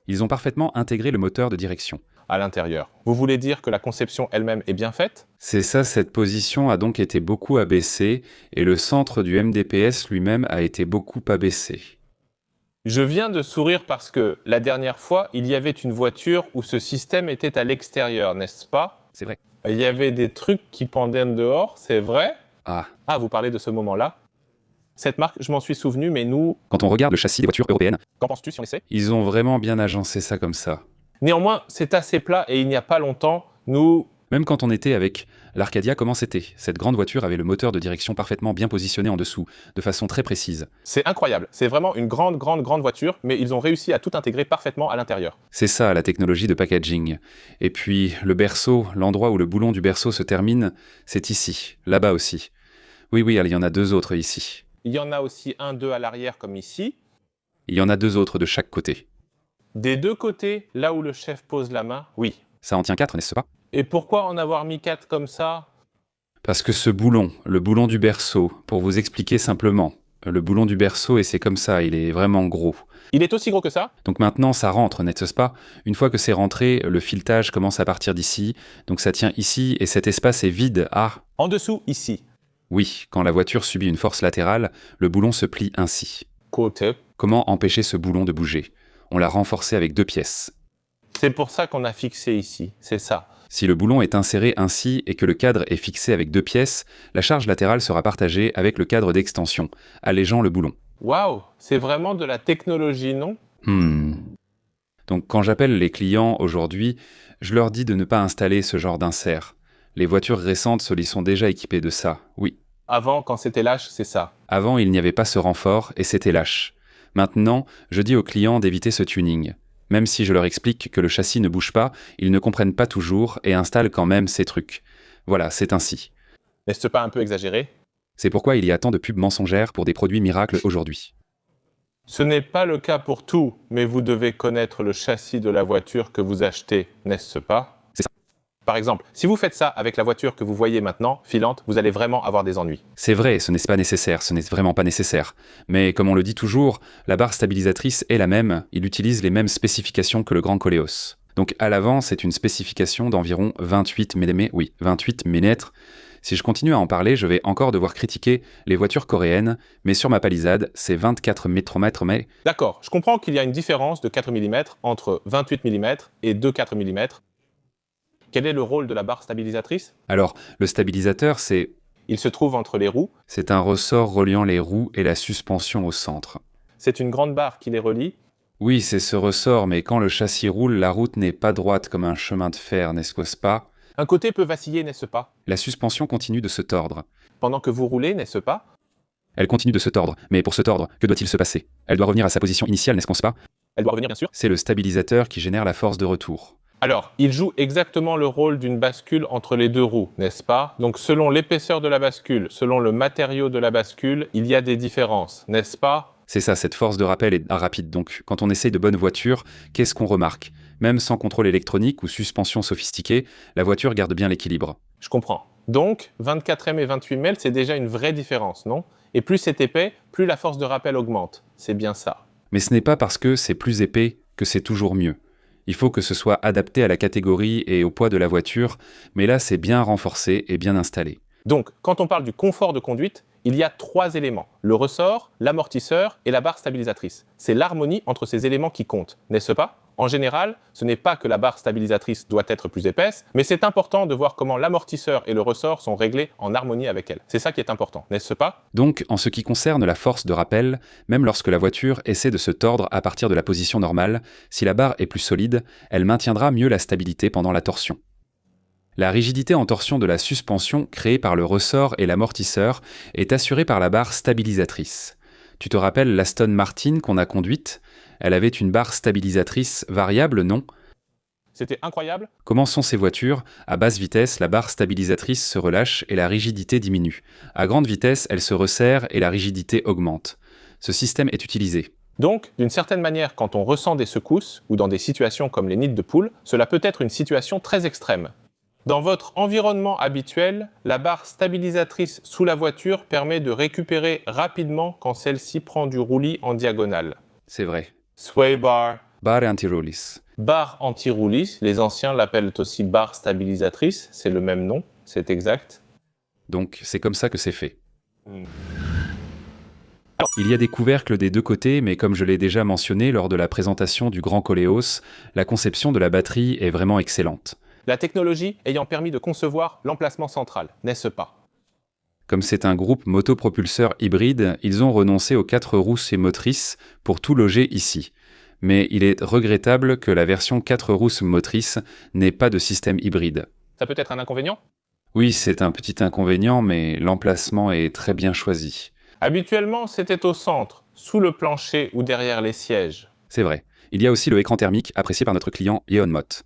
Ils ont parfaitement intégré le moteur de direction. À l'intérieur. Vous voulez dire que la conception elle-même est bien faite ? C'est ça, cette position a donc été beaucoup abaissée et le centre du MDPS lui-même a été beaucoup abaissé. Je viens de sourire parce que la dernière fois, il y avait une voiture où ce système était à l'extérieur, n'est-ce pas? C'est vrai. Il y avait des trucs qui pendaient dehors, c'est vrai? Ah, Ah, vous parlez de ce moment-là? Cette marque, je m'en suis souvenu, mais nous, quand on regarde le châssis des voitures européennes, qu'en penses-tu si on essaie? ils ont vraiment bien agencé ça comme ça. Néanmoins, c'est assez plat et il n'y a pas longtemps, nous... Même quand on était avec l'Arcadia, comment c'était? Cette grande voiture avait le moteur de direction parfaitement bien positionné en dessous, de façon très précise. C'est incroyable. C'est vraiment une grande voiture, mais ils ont réussi à tout intégrer parfaitement à l'intérieur. C'est ça, la technologie de packaging. Et puis, le berceau, l'endroit où le boulon du berceau se termine, c'est ici, là-bas aussi. Oui, il y en a 2 autres ici. Il y en a aussi deux à l'arrière, comme ici. Il y en a 2 autres de chaque côté. Des deux côtés, là où le chef pose la main, oui. Ça en tient 4, n'est-ce pas? Et pourquoi en avoir mis 4 comme ça? Parce que ce boulon, le boulon du berceau, pour vous expliquer simplement, le boulon du berceau, et c'est comme ça, il est vraiment gros. Il est aussi gros que ça? Donc maintenant, ça rentre, n'est-ce pas? Une fois que c'est rentré, le filetage commence à partir d'ici, donc ça tient ici, et cet espace est vide. Ah, En dessous, ici. oui, quand la voiture subit une force latérale, le boulon se plie ainsi. Côté. Comment empêcher ce boulon de bouger? On l'a renforcé avec 2 pièces. C'est pour ça qu'on a fixé ici, c'est ça. Si le boulon est inséré ainsi et que le cadre est fixé avec 2 pièces, la charge latérale sera partagée avec le cadre d'extension, allégeant le boulon. Waouh, c'est vraiment de la technologie, non? Donc quand j'appelle les clients aujourd'hui, je leur dis de ne pas installer ce genre d'insert. Les voitures récentes se les sont déjà équipées de ça, oui. Avant, quand c'était lâche, c'est ça. Avant, il n'y avait pas ce renfort et c'était lâche. Maintenant, je dis aux clients d'éviter ce tuning. Même si je leur explique que le châssis ne bouge pas, ils ne comprennent pas toujours et installent quand même ces trucs. Voilà, c'est ainsi. N'est-ce pas un peu exagéré? C'est pourquoi il y a tant de pubs mensongères pour des produits miracles aujourd'hui. Ce n'est pas le cas pour tout, mais vous devez connaître le châssis de la voiture que vous achetez, n'est-ce pas? C'est ça. Par exemple, si vous faites ça avec la voiture que vous voyez maintenant, filante, vous allez vraiment avoir des ennuis. C'est vrai, ce n'est pas nécessaire, ce n'est vraiment pas nécessaire. Mais comme on le dit toujours, la barre stabilisatrice est la même, il utilise les mêmes spécifications que le Grand Koleos. Donc à l'avant, c'est une spécification d'environ 28 mm, oui, 28 mm. Si je continue à en parler, je vais encore devoir critiquer les voitures coréennes, mais sur ma palisade, c'est 24 micromètres, mais... D'accord, je comprends qu'il y a une différence de 4 mm entre 28 mm et 2,4 mm. Quel est le rôle de la barre stabilisatrice? Alors, le stabilisateur, Il se trouve entre les roues. c'est un ressort reliant les roues et la suspension au centre. C'est une grande barre qui les relie. Oui, c'est ce ressort, mais quand le châssis roule, la route n'est pas droite comme un chemin de fer, n'est-ce pas? Un côté peut vaciller, n'est-ce pas? La suspension continue de se tordre. Pendant que vous roulez, n'est-ce pas? Elle continue de se tordre, mais pour se tordre, que doit-il se passer? Elle doit revenir à sa position initiale, n'est-ce pas? Elle doit revenir, bien sûr. C'est le stabilisateur qui génère la force de retour. Alors, il joue exactement le rôle d'une bascule entre les deux roues, n'est-ce pas? Donc, selon l'épaisseur de la bascule, selon le matériau de la bascule, il y a des différences, n'est-ce pas? C'est ça, cette force de rappel est rapide. Donc, quand on essaye de bonnes voitures, qu'est-ce qu'on remarque? Même sans contrôle électronique ou suspension sophistiquée, la voiture garde bien l'équilibre. Je comprends. Donc, 24M et 28M, c'est déjà une vraie différence, non? Et plus c'est épais, plus la force de rappel augmente. C'est bien ça. Mais ce n'est pas parce que c'est plus épais que c'est toujours mieux. Il faut que ce soit adapté à la catégorie et au poids de la voiture, mais là c'est bien renforcé et bien installé. Donc, quand on parle du confort de conduite, il y a 3 éléments. Le ressort, l'amortisseur et la barre stabilisatrice. C'est l'harmonie entre ces éléments qui compte, n'est-ce pas? En général, ce n'est pas que la barre stabilisatrice doit être plus épaisse, mais c'est important de voir comment l'amortisseur et le ressort sont réglés en harmonie avec elle. C'est ça qui est important, n'est-ce pas? Donc, en ce qui concerne la force de rappel, même lorsque la voiture essaie de se tordre à partir de la position normale, si la barre est plus solide, elle maintiendra mieux la stabilité pendant la torsion. La rigidité en torsion de la suspension créée par le ressort et l'amortisseur est assurée par la barre stabilisatrice. Tu te rappelles l'Aston Martin qu'on a conduite? Elle avait une barre stabilisatrice variable, non? C'était incroyable. Comment sont ces voitures? À basse vitesse, la barre stabilisatrice se relâche et la rigidité diminue. À grande vitesse, elle se resserre et la rigidité augmente. Ce système est utilisé. Donc, d'une certaine manière, quand on ressent des secousses, ou dans des situations comme les nids de poules, cela peut être une situation très extrême. Dans votre environnement habituel, la barre stabilisatrice sous la voiture permet de récupérer rapidement quand celle-ci prend du roulis en diagonale. C'est vrai. Sway bar. Barre anti-roulis. Barre anti-roulis, les anciens l'appellent aussi barre stabilisatrice, c'est le même nom, c'est exact. Donc c'est comme ça que c'est fait. Alors, Il y a des couvercles des deux côtés, mais comme je l'ai déjà mentionné lors de la présentation du Grand Coléos, la conception de la batterie est vraiment excellente. La technologie ayant permis de concevoir l'emplacement central, n'est-ce pas? Comme c'est un groupe motopropulseur hybride, ils ont renoncé aux 4 roues motrices pour tout loger ici. Mais il est regrettable que la version 4 roues motrices n'ait pas de système hybride. Ça peut être un inconvénient? Oui, c'est un petit inconvénient, mais l'emplacement est très bien choisi. Habituellement, c'était au centre, sous le plancher ou derrière les sièges. C'est vrai. Il y a aussi le écran thermique apprécié par notre client Yeonmot.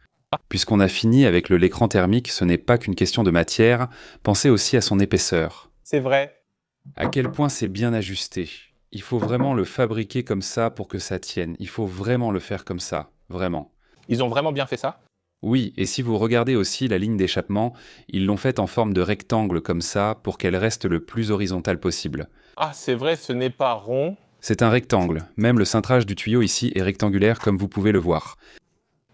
Puisqu'on a fini avec l'écran thermique, ce n'est pas qu'une question de matière, pensez aussi à son épaisseur. C'est vrai. À quel point c'est bien ajusté. Il faut vraiment le fabriquer comme ça pour que ça tienne. Il faut vraiment le faire comme ça, vraiment. Ils ont vraiment bien fait ça? Oui, et si vous regardez aussi la ligne d'échappement, ils l'ont faite en forme de rectangle comme ça pour qu'elle reste le plus horizontale possible. Ah, c'est vrai, ce n'est pas rond. C'est un rectangle. Même le cintrage du tuyau ici est rectangulaire comme vous pouvez le voir.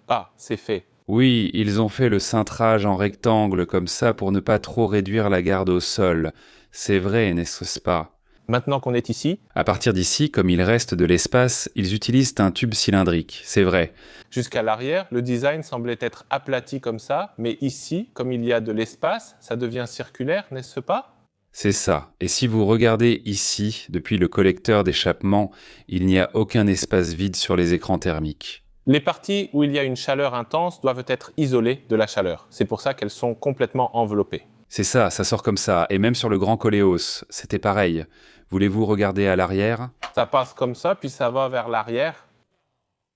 Ah, c'est fait. Oui, ils ont fait le cintrage en rectangle comme ça pour ne pas trop réduire la garde au sol. C'est vrai, n'est-ce pas? Maintenant qu'on est ici, À partir d'ici, comme il reste de l'espace, ils utilisent un tube cylindrique, c'est vrai. jusqu'à l'arrière, le design semblait être aplati comme ça, mais ici, comme il y a de l'espace, ça devient circulaire, n'est-ce pas? C'est ça. Et si vous regardez ici, depuis le collecteur d'échappement, il n'y a aucun espace vide sur les écrans thermiques. Les parties où il y a une chaleur intense doivent être isolées de la chaleur. C'est pour ça qu'elles sont complètement enveloppées. C'est ça, ça sort comme ça. Et même sur le Grand Coléos, c'était pareil. Voulez-vous regarder à l'arrière? Ça passe comme ça, puis ça va vers l'arrière.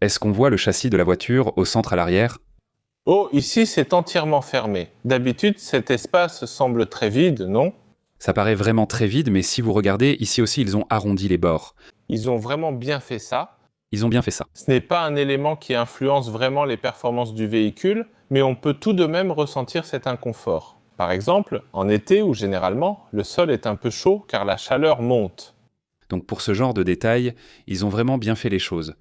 Est-ce qu'on voit le châssis de la voiture au centre à l'arrière? Oh, ici c'est entièrement fermé. D'habitude, cet espace semble très vide, non? Ça paraît vraiment très vide, mais si vous regardez, ici aussi, ils ont arrondi les bords. Ils ont vraiment bien fait ça. Ils ont bien fait ça. Ce n'est pas un élément qui influence vraiment les performances du véhicule, mais on peut tout de même ressentir cet inconfort. Par exemple, en été où généralement, le sol est un peu chaud car la chaleur monte. Donc pour ce genre de détails, ils ont vraiment bien fait les choses.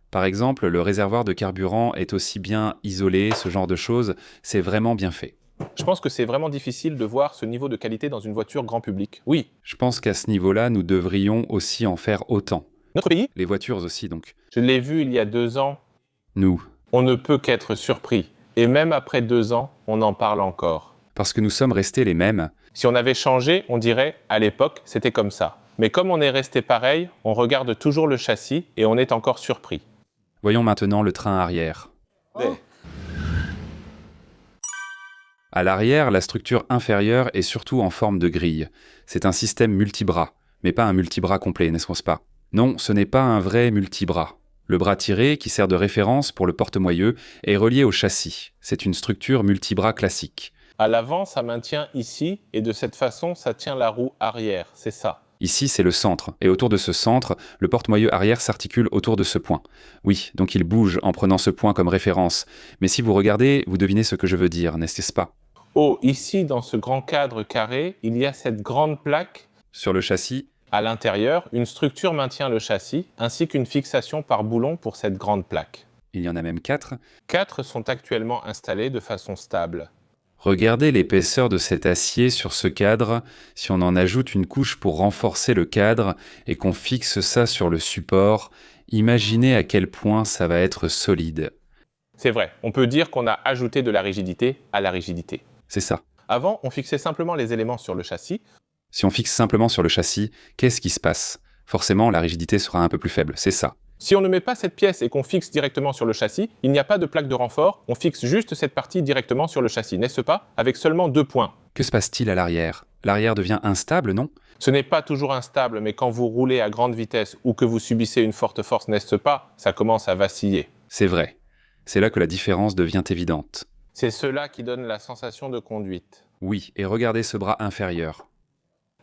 Par exemple, le réservoir de carburant est aussi bien isolé, ce genre de choses, c'est vraiment bien fait. Je pense que c'est vraiment difficile de voir ce niveau de qualité dans une voiture grand public. Oui, Je pense qu'à ce niveau-là, nous devrions aussi en faire autant. notre pays, Les voitures aussi, donc. je l'ai vu il y a 2 ans, Nous. on ne peut qu'être surpris. Et même après 2 ans, on en parle encore. Parce que nous sommes restés les mêmes. Si on avait changé, on dirait, à l'époque, c'était comme ça. Mais comme on est resté pareil, on regarde toujours le châssis et on est encore surpris. Voyons maintenant le train arrière. À l'arrière, la structure inférieure est surtout en forme de grille. C'est un système multibras, mais pas un multibras complet, n'est-ce pas? Non, ce n'est pas un vrai multibras. Le bras tiré, qui sert de référence pour le porte-moyeu, est relié au châssis. C'est une structure multibras classique. À l'avant, ça maintient ici et de cette façon, ça tient la roue arrière. C'est ça. Ici, c'est le centre, et autour de ce centre, le porte-moyeu arrière s'articule autour de ce point. Oui, donc il bouge en prenant ce point comme référence. Mais si vous regardez, vous devinez ce que je veux dire, n'est-ce pas? Oh, ici, dans ce grand cadre carré, il y a cette grande plaque. Sur le châssis, À l'intérieur, une structure maintient le châssis, ainsi qu'une fixation par boulon pour cette grande plaque. il y en a même 4. 4 sont actuellement installés de façon stable. Regardez l'épaisseur de cet acier sur ce cadre. Si on en ajoute une couche pour renforcer le cadre et qu'on fixe ça sur le support, imaginez à quel point ça va être solide. C'est vrai, on peut dire qu'on a ajouté de la rigidité à la rigidité. C'est ça. Avant, on fixait simplement les éléments sur le châssis. Si on fixe simplement sur le châssis, qu'est-ce qui se passe? Forcément, la rigidité sera un peu plus faible, c'est ça. Si on ne met pas cette pièce et qu'on fixe directement sur le châssis, il n'y a pas de plaque de renfort, on fixe juste cette partie directement sur le châssis, n'est-ce pas? Avec seulement 2 points. Que se passe-t-il à l'arrière? L'arrière devient instable, non? Ce n'est pas toujours instable, mais quand vous roulez à grande vitesse ou que vous subissez une forte force, n'est-ce pas? Ça commence à vaciller. C'est vrai. C'est là que la différence devient évidente. C'est cela qui donne la sensation de conduite. Oui, et regardez ce bras inférieur.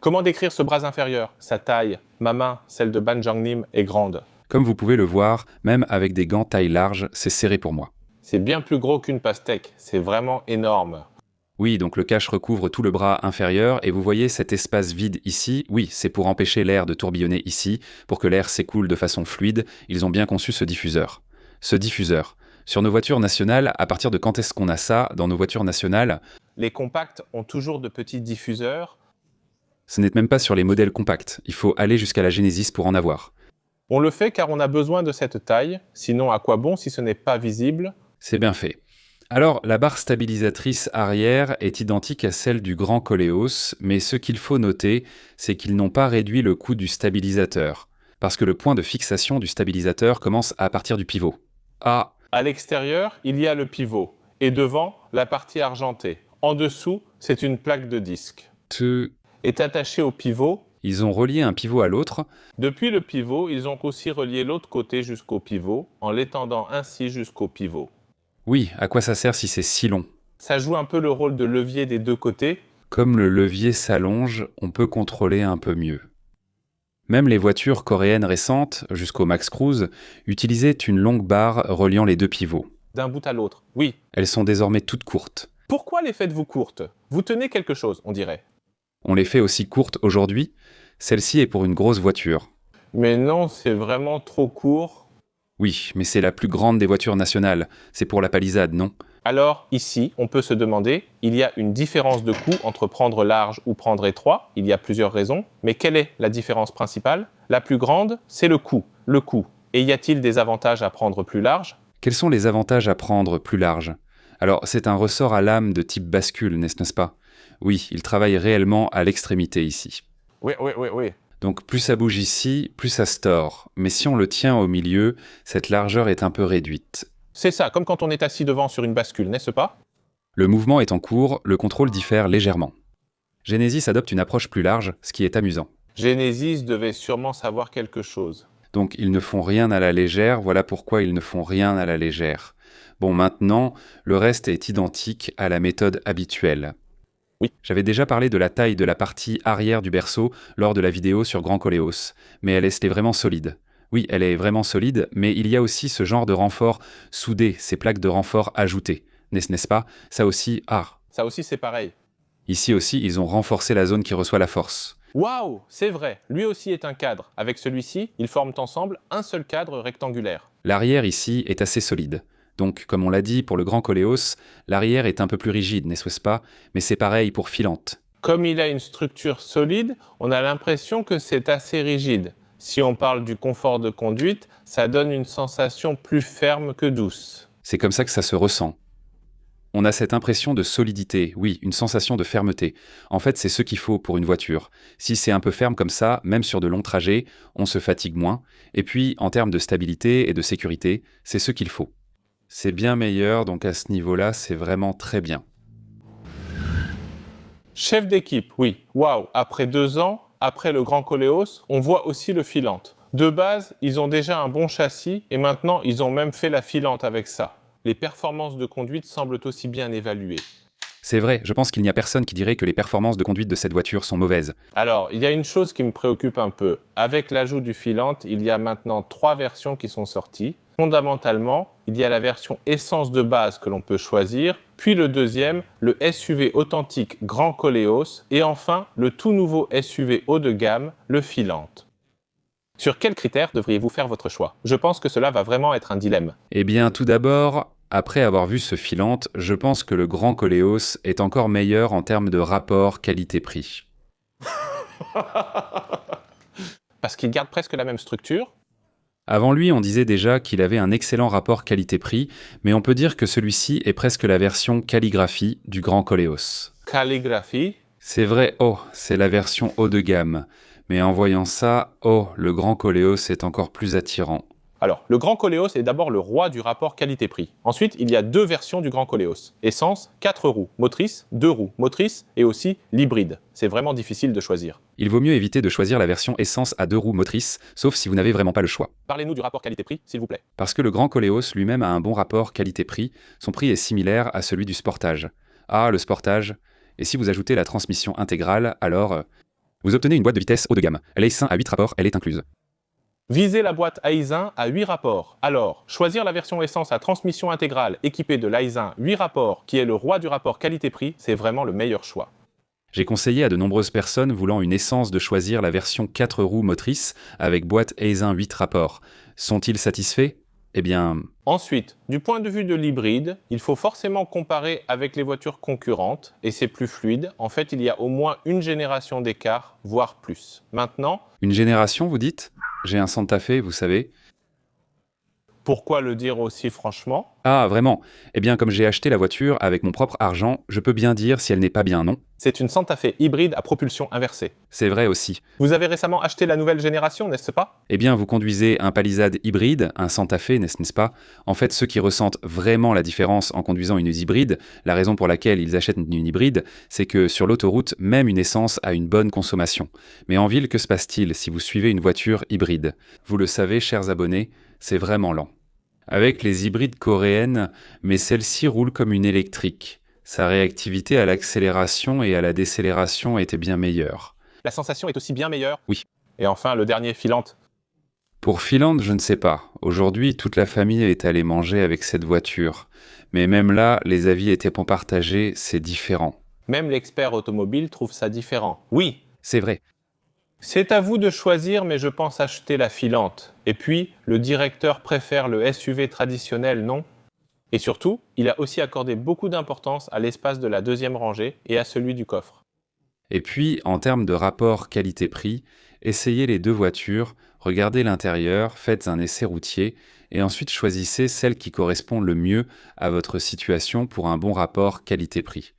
Comment décrire ce bras inférieur? Sa taille, ma main, celle de Ban Jang-nim, est grande. Comme vous pouvez le voir, même avec des gants taille large, c'est serré pour moi. C'est bien plus gros qu'une pastèque, c'est vraiment énorme. Oui, donc le cache recouvre tout le bras inférieur et vous voyez cet espace vide ici. Oui, c'est pour empêcher l'air de tourbillonner ici, pour que l'air s'écoule de façon fluide. Ils ont bien conçu ce diffuseur. Ce diffuseur. Sur nos voitures nationales, à partir de quand est-ce qu'on a ça dans nos voitures nationales? Les compacts ont toujours de petits diffuseurs. Ce n'est même pas sur les modèles compacts. Il faut aller jusqu'à la Genesis pour en avoir. On le fait car on a besoin de cette taille, sinon à quoi bon si ce n'est pas visible? C'est bien fait. Alors, la barre stabilisatrice arrière est identique à celle du Grand Koleos, mais ce qu'il faut noter, c'est qu'ils n'ont pas réduit le coût du stabilisateur, parce que le point de fixation du stabilisateur commence à partir du pivot. Ah, À l'extérieur, il y a le pivot, et devant, la partie argentée. En dessous, c'est une plaque de disque. Est attachée au pivot. Ils ont relié un pivot à l'autre. Depuis le pivot, ils ont aussi relié l'autre côté jusqu'au pivot, en l'étendant ainsi jusqu'au pivot. Oui, à quoi ça sert si c'est si long? Ça joue un peu le rôle de levier des deux côtés. Comme le levier s'allonge, on peut contrôler un peu mieux. Même les voitures coréennes récentes, jusqu'au Max Cruise, utilisaient une longue barre reliant les deux pivots. D'un bout à l'autre, oui. Elles sont désormais toutes courtes. Pourquoi les faites-vous courtes? Vous tenez quelque chose, on dirait. On les fait aussi courtes aujourd'hui. Celle-ci est pour une grosse voiture. Mais non, c'est vraiment trop court. Oui, mais c'est la plus grande des voitures nationales. C'est pour la palissade, non? Alors, ici, on peut se demander, il y a une différence de coût entre prendre large ou prendre étroit. Il y a plusieurs raisons. Mais quelle est la différence principale? La plus grande, c'est le coût. Le coût. Et y a-t-il des avantages à prendre plus large? Quels sont les avantages à prendre plus large? Alors, c'est un ressort à lame de type bascule, n'est-ce pas? Oui, il travaille réellement à l'extrémité ici. Oui. Donc plus ça bouge ici, plus ça se tord. Mais si on le tient au milieu, cette largeur est un peu réduite. C'est ça, comme quand on est assis devant sur une bascule, n'est-ce pas? Le mouvement est en cours, le contrôle diffère légèrement. Genesis adopte une approche plus large, ce qui est amusant. Genesis devait sûrement savoir quelque chose. Donc ils ne font rien à la légère, voilà pourquoi ils ne font rien à la légère. Bon, maintenant, le reste est identique à la méthode habituelle. Oui. J'avais déjà parlé de la taille de la partie arrière du berceau lors de la vidéo sur Grand Koleos, mais elle est vraiment solide. Oui, elle est vraiment solide, mais il y a aussi ce genre de renfort soudé, ces plaques de renfort ajoutées. N'est-ce pas? Ça aussi, Ça aussi, c'est pareil. Ici aussi, ils ont renforcé la zone qui reçoit la force. Waouh, c'est vrai, lui aussi est un cadre. Avec celui-ci, ils forment ensemble un seul cadre rectangulaire. L'arrière ici est assez solide. Donc, comme on l'a dit, pour le Grand Koleos, l'arrière est un peu plus rigide, n'est-ce pas? Mais c'est pareil pour Filante. Comme il a une structure solide, on a l'impression que c'est assez rigide. Si on parle du confort de conduite, ça donne une sensation plus ferme que douce. C'est comme ça que ça se ressent. On a cette impression de solidité, oui, une sensation de fermeté. En fait, c'est ce qu'il faut pour une voiture. Si c'est un peu ferme comme ça, même sur de longs trajets, on se fatigue moins. Et puis, en termes de stabilité et de sécurité, c'est ce qu'il faut. C'est bien meilleur, donc à ce niveau-là, c'est vraiment très bien. Chef d'équipe, oui. Waouh, après 2 ans, après le Grand Koleos, on voit aussi le Filante. De base, ils ont déjà un bon châssis et maintenant, ils ont même fait la Filante avec ça. Les performances de conduite semblent aussi bien évaluées. C'est vrai, je pense qu'il n'y a personne qui dirait que les performances de conduite de cette voiture sont mauvaises. Alors, il y a une chose qui me préoccupe un peu. Avec l'ajout du Filante, il y a maintenant 3 versions qui sont sorties. Fondamentalement, il y a la version essence de base que l'on peut choisir, puis le deuxième, le SUV authentique Grand Koleos, et enfin, le tout nouveau SUV haut de gamme, le Filante. Sur quels critères devriez-vous faire votre choix? Je pense que cela va vraiment être un dilemme. Eh bien, tout d'abord, après avoir vu ce Filante, je pense que le Grand Koleos est encore meilleur en termes de rapport qualité-prix. Parce qu'il garde presque la même structure. Avant lui, on disait déjà qu'il avait un excellent rapport qualité-prix, mais on peut dire que celui-ci est presque la version calligraphie du Grand Koleos. Calligraphie. C'est vrai, c'est la version haut de gamme. Mais en voyant ça, le Grand Koleos est encore plus attirant. Alors, le Grand Koleos est d'abord le roi du rapport qualité-prix. Ensuite, il y a 2 versions du Grand Koleos. Essence, 4 roues motrices, 2 roues motrices et aussi l'hybride. C'est vraiment difficile de choisir. Il vaut mieux éviter de choisir la version essence à 2 roues motrices, sauf si vous n'avez vraiment pas le choix. Parlez-nous du rapport qualité-prix, s'il vous plaît. Parce que le Grand Koleos lui-même a un bon rapport qualité-prix, son prix est similaire à celui du Sportage. Ah, le Sportage. Et si vous ajoutez la transmission intégrale, alors vous obtenez une boîte de vitesse haut de gamme. L'Aisin à 8 rapports, elle est incluse. Visez la boîte Aisin à 8 rapports. Alors, choisir la version essence à transmission intégrale équipée de l'Aisin 8 rapports, qui est le roi du rapport qualité-prix, c'est vraiment le meilleur choix. J'ai conseillé à de nombreuses personnes voulant une essence de choisir la version 4 roues motrices avec boîte Aisin 8 rapports. Sont-ils satisfaits? Eh bien, Ensuite, du point de vue de l'hybride, il faut forcément comparer avec les voitures concurrentes et c'est plus fluide. En fait, il y a au moins une génération d'écart, voire plus. Maintenant, une génération, vous dites? J'ai un Santa Fe, vous savez. pourquoi le dire aussi franchement? Ah, vraiment? Eh bien, comme j'ai acheté la voiture avec mon propre argent, je peux bien dire si elle n'est pas bien, non? C'est une Santa Fe hybride à propulsion inversée. C'est vrai aussi. Vous avez récemment acheté la nouvelle génération, n'est-ce pas? Eh bien, vous conduisez un Palisade hybride, un Santa Fe, n'est-ce pas? En fait, ceux qui ressentent vraiment la différence en conduisant une hybride, la raison pour laquelle ils achètent une hybride, c'est que sur l'autoroute, même une essence a une bonne consommation. Mais en ville, que se passe-t-il si vous suivez une voiture hybride? Vous le savez, chers abonnés, c'est vraiment lent. Avec les hybrides coréennes, mais celle-ci roule comme une électrique. Sa réactivité à l'accélération et à la décélération était bien meilleure. La sensation est aussi bien meilleure. Oui. Et enfin, le dernier filante. Pour Finlande, je ne sais pas. Aujourd'hui, toute la famille est allée manger avec cette voiture. Mais même là, les avis étaient pas partagés, c'est différent. Même l'expert automobile trouve ça différent. Oui, C'est vrai. c'est à vous de choisir, mais je pense acheter la filante. Et puis, le directeur préfère le SUV traditionnel, non? Et surtout, il a aussi accordé beaucoup d'importance à l'espace de la deuxième rangée et à celui du coffre. Et puis, en termes de rapport qualité-prix, essayez les deux voitures, regardez l'intérieur, faites un essai routier, et ensuite choisissez celle qui correspond le mieux à votre situation pour un bon rapport qualité-prix.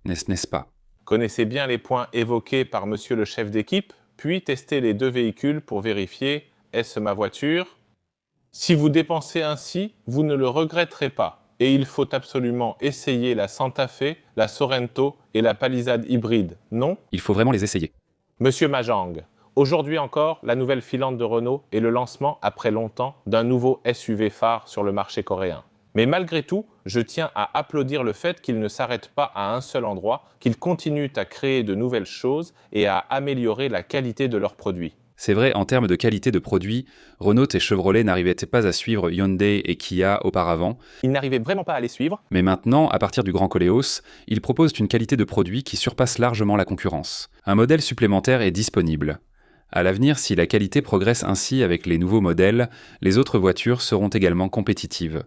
N'est-ce pas? Connaissez bien les points évoqués par monsieur le chef d'équipe, puis testez les deux véhicules pour vérifier « est-ce ma voiture ?» Si vous dépensez ainsi, vous ne le regretterez pas. Et il faut absolument essayer la Santa Fe, la Sorento et la Palisade hybride, non? Il faut vraiment les essayer. Monsieur Majang, aujourd'hui encore, la nouvelle filante de Renault est le lancement, après longtemps, d'un nouveau SUV phare sur le marché coréen. Mais malgré tout, je tiens à applaudir le fait qu'ils ne s'arrêtent pas à un seul endroit, qu'ils continuent à créer de nouvelles choses et à améliorer la qualité de leurs produits. C'est vrai, en termes de qualité de produit, Renault et Chevrolet n'arrivaient pas à suivre Hyundai et Kia auparavant, Ils n'arrivaient vraiment pas à les suivre. mais maintenant, à partir du Grand Koleos, ils proposent une qualité de produit qui surpasse largement la concurrence. Un modèle supplémentaire est disponible. À l'avenir, si la qualité progresse ainsi avec les nouveaux modèles, les autres voitures seront également compétitives.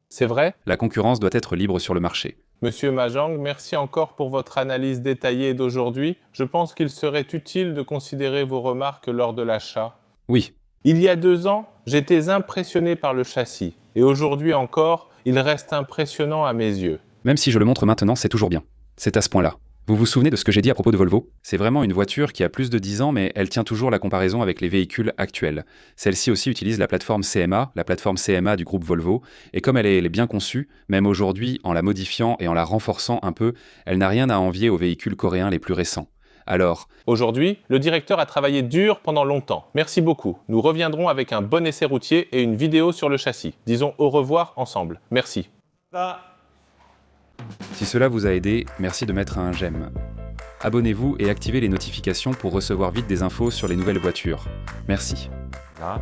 C'est vrai? La concurrence doit être libre sur le marché. Monsieur Majang, merci encore pour votre analyse détaillée d'aujourd'hui. Je pense qu'il serait utile de considérer vos remarques lors de l'achat. Oui, Il y a 2 ans, j'étais impressionné par le châssis. Et aujourd'hui encore, il reste impressionnant à mes yeux. même si je le montre maintenant, c'est toujours bien. C'est à ce point-là. Vous vous souvenez de ce que j'ai dit à propos de Volvo? C'est vraiment une voiture qui a plus de 10 ans, mais elle tient toujours la comparaison avec les véhicules actuels. Celle-ci aussi utilise la plateforme CMA du groupe Volvo, et comme elle est bien conçue, même aujourd'hui, en la modifiant et en la renforçant un peu, elle n'a rien à envier aux véhicules coréens les plus récents. Alors, Aujourd'hui, le directeur a travaillé dur pendant longtemps. Merci beaucoup. Nous reviendrons avec un bon essai routier et une vidéo sur le châssis. Disons au revoir ensemble. Merci. si cela vous a aidé, merci de mettre un j'aime. Abonnez-vous et activez les notifications pour recevoir vite des infos sur les nouvelles voitures. Merci. 나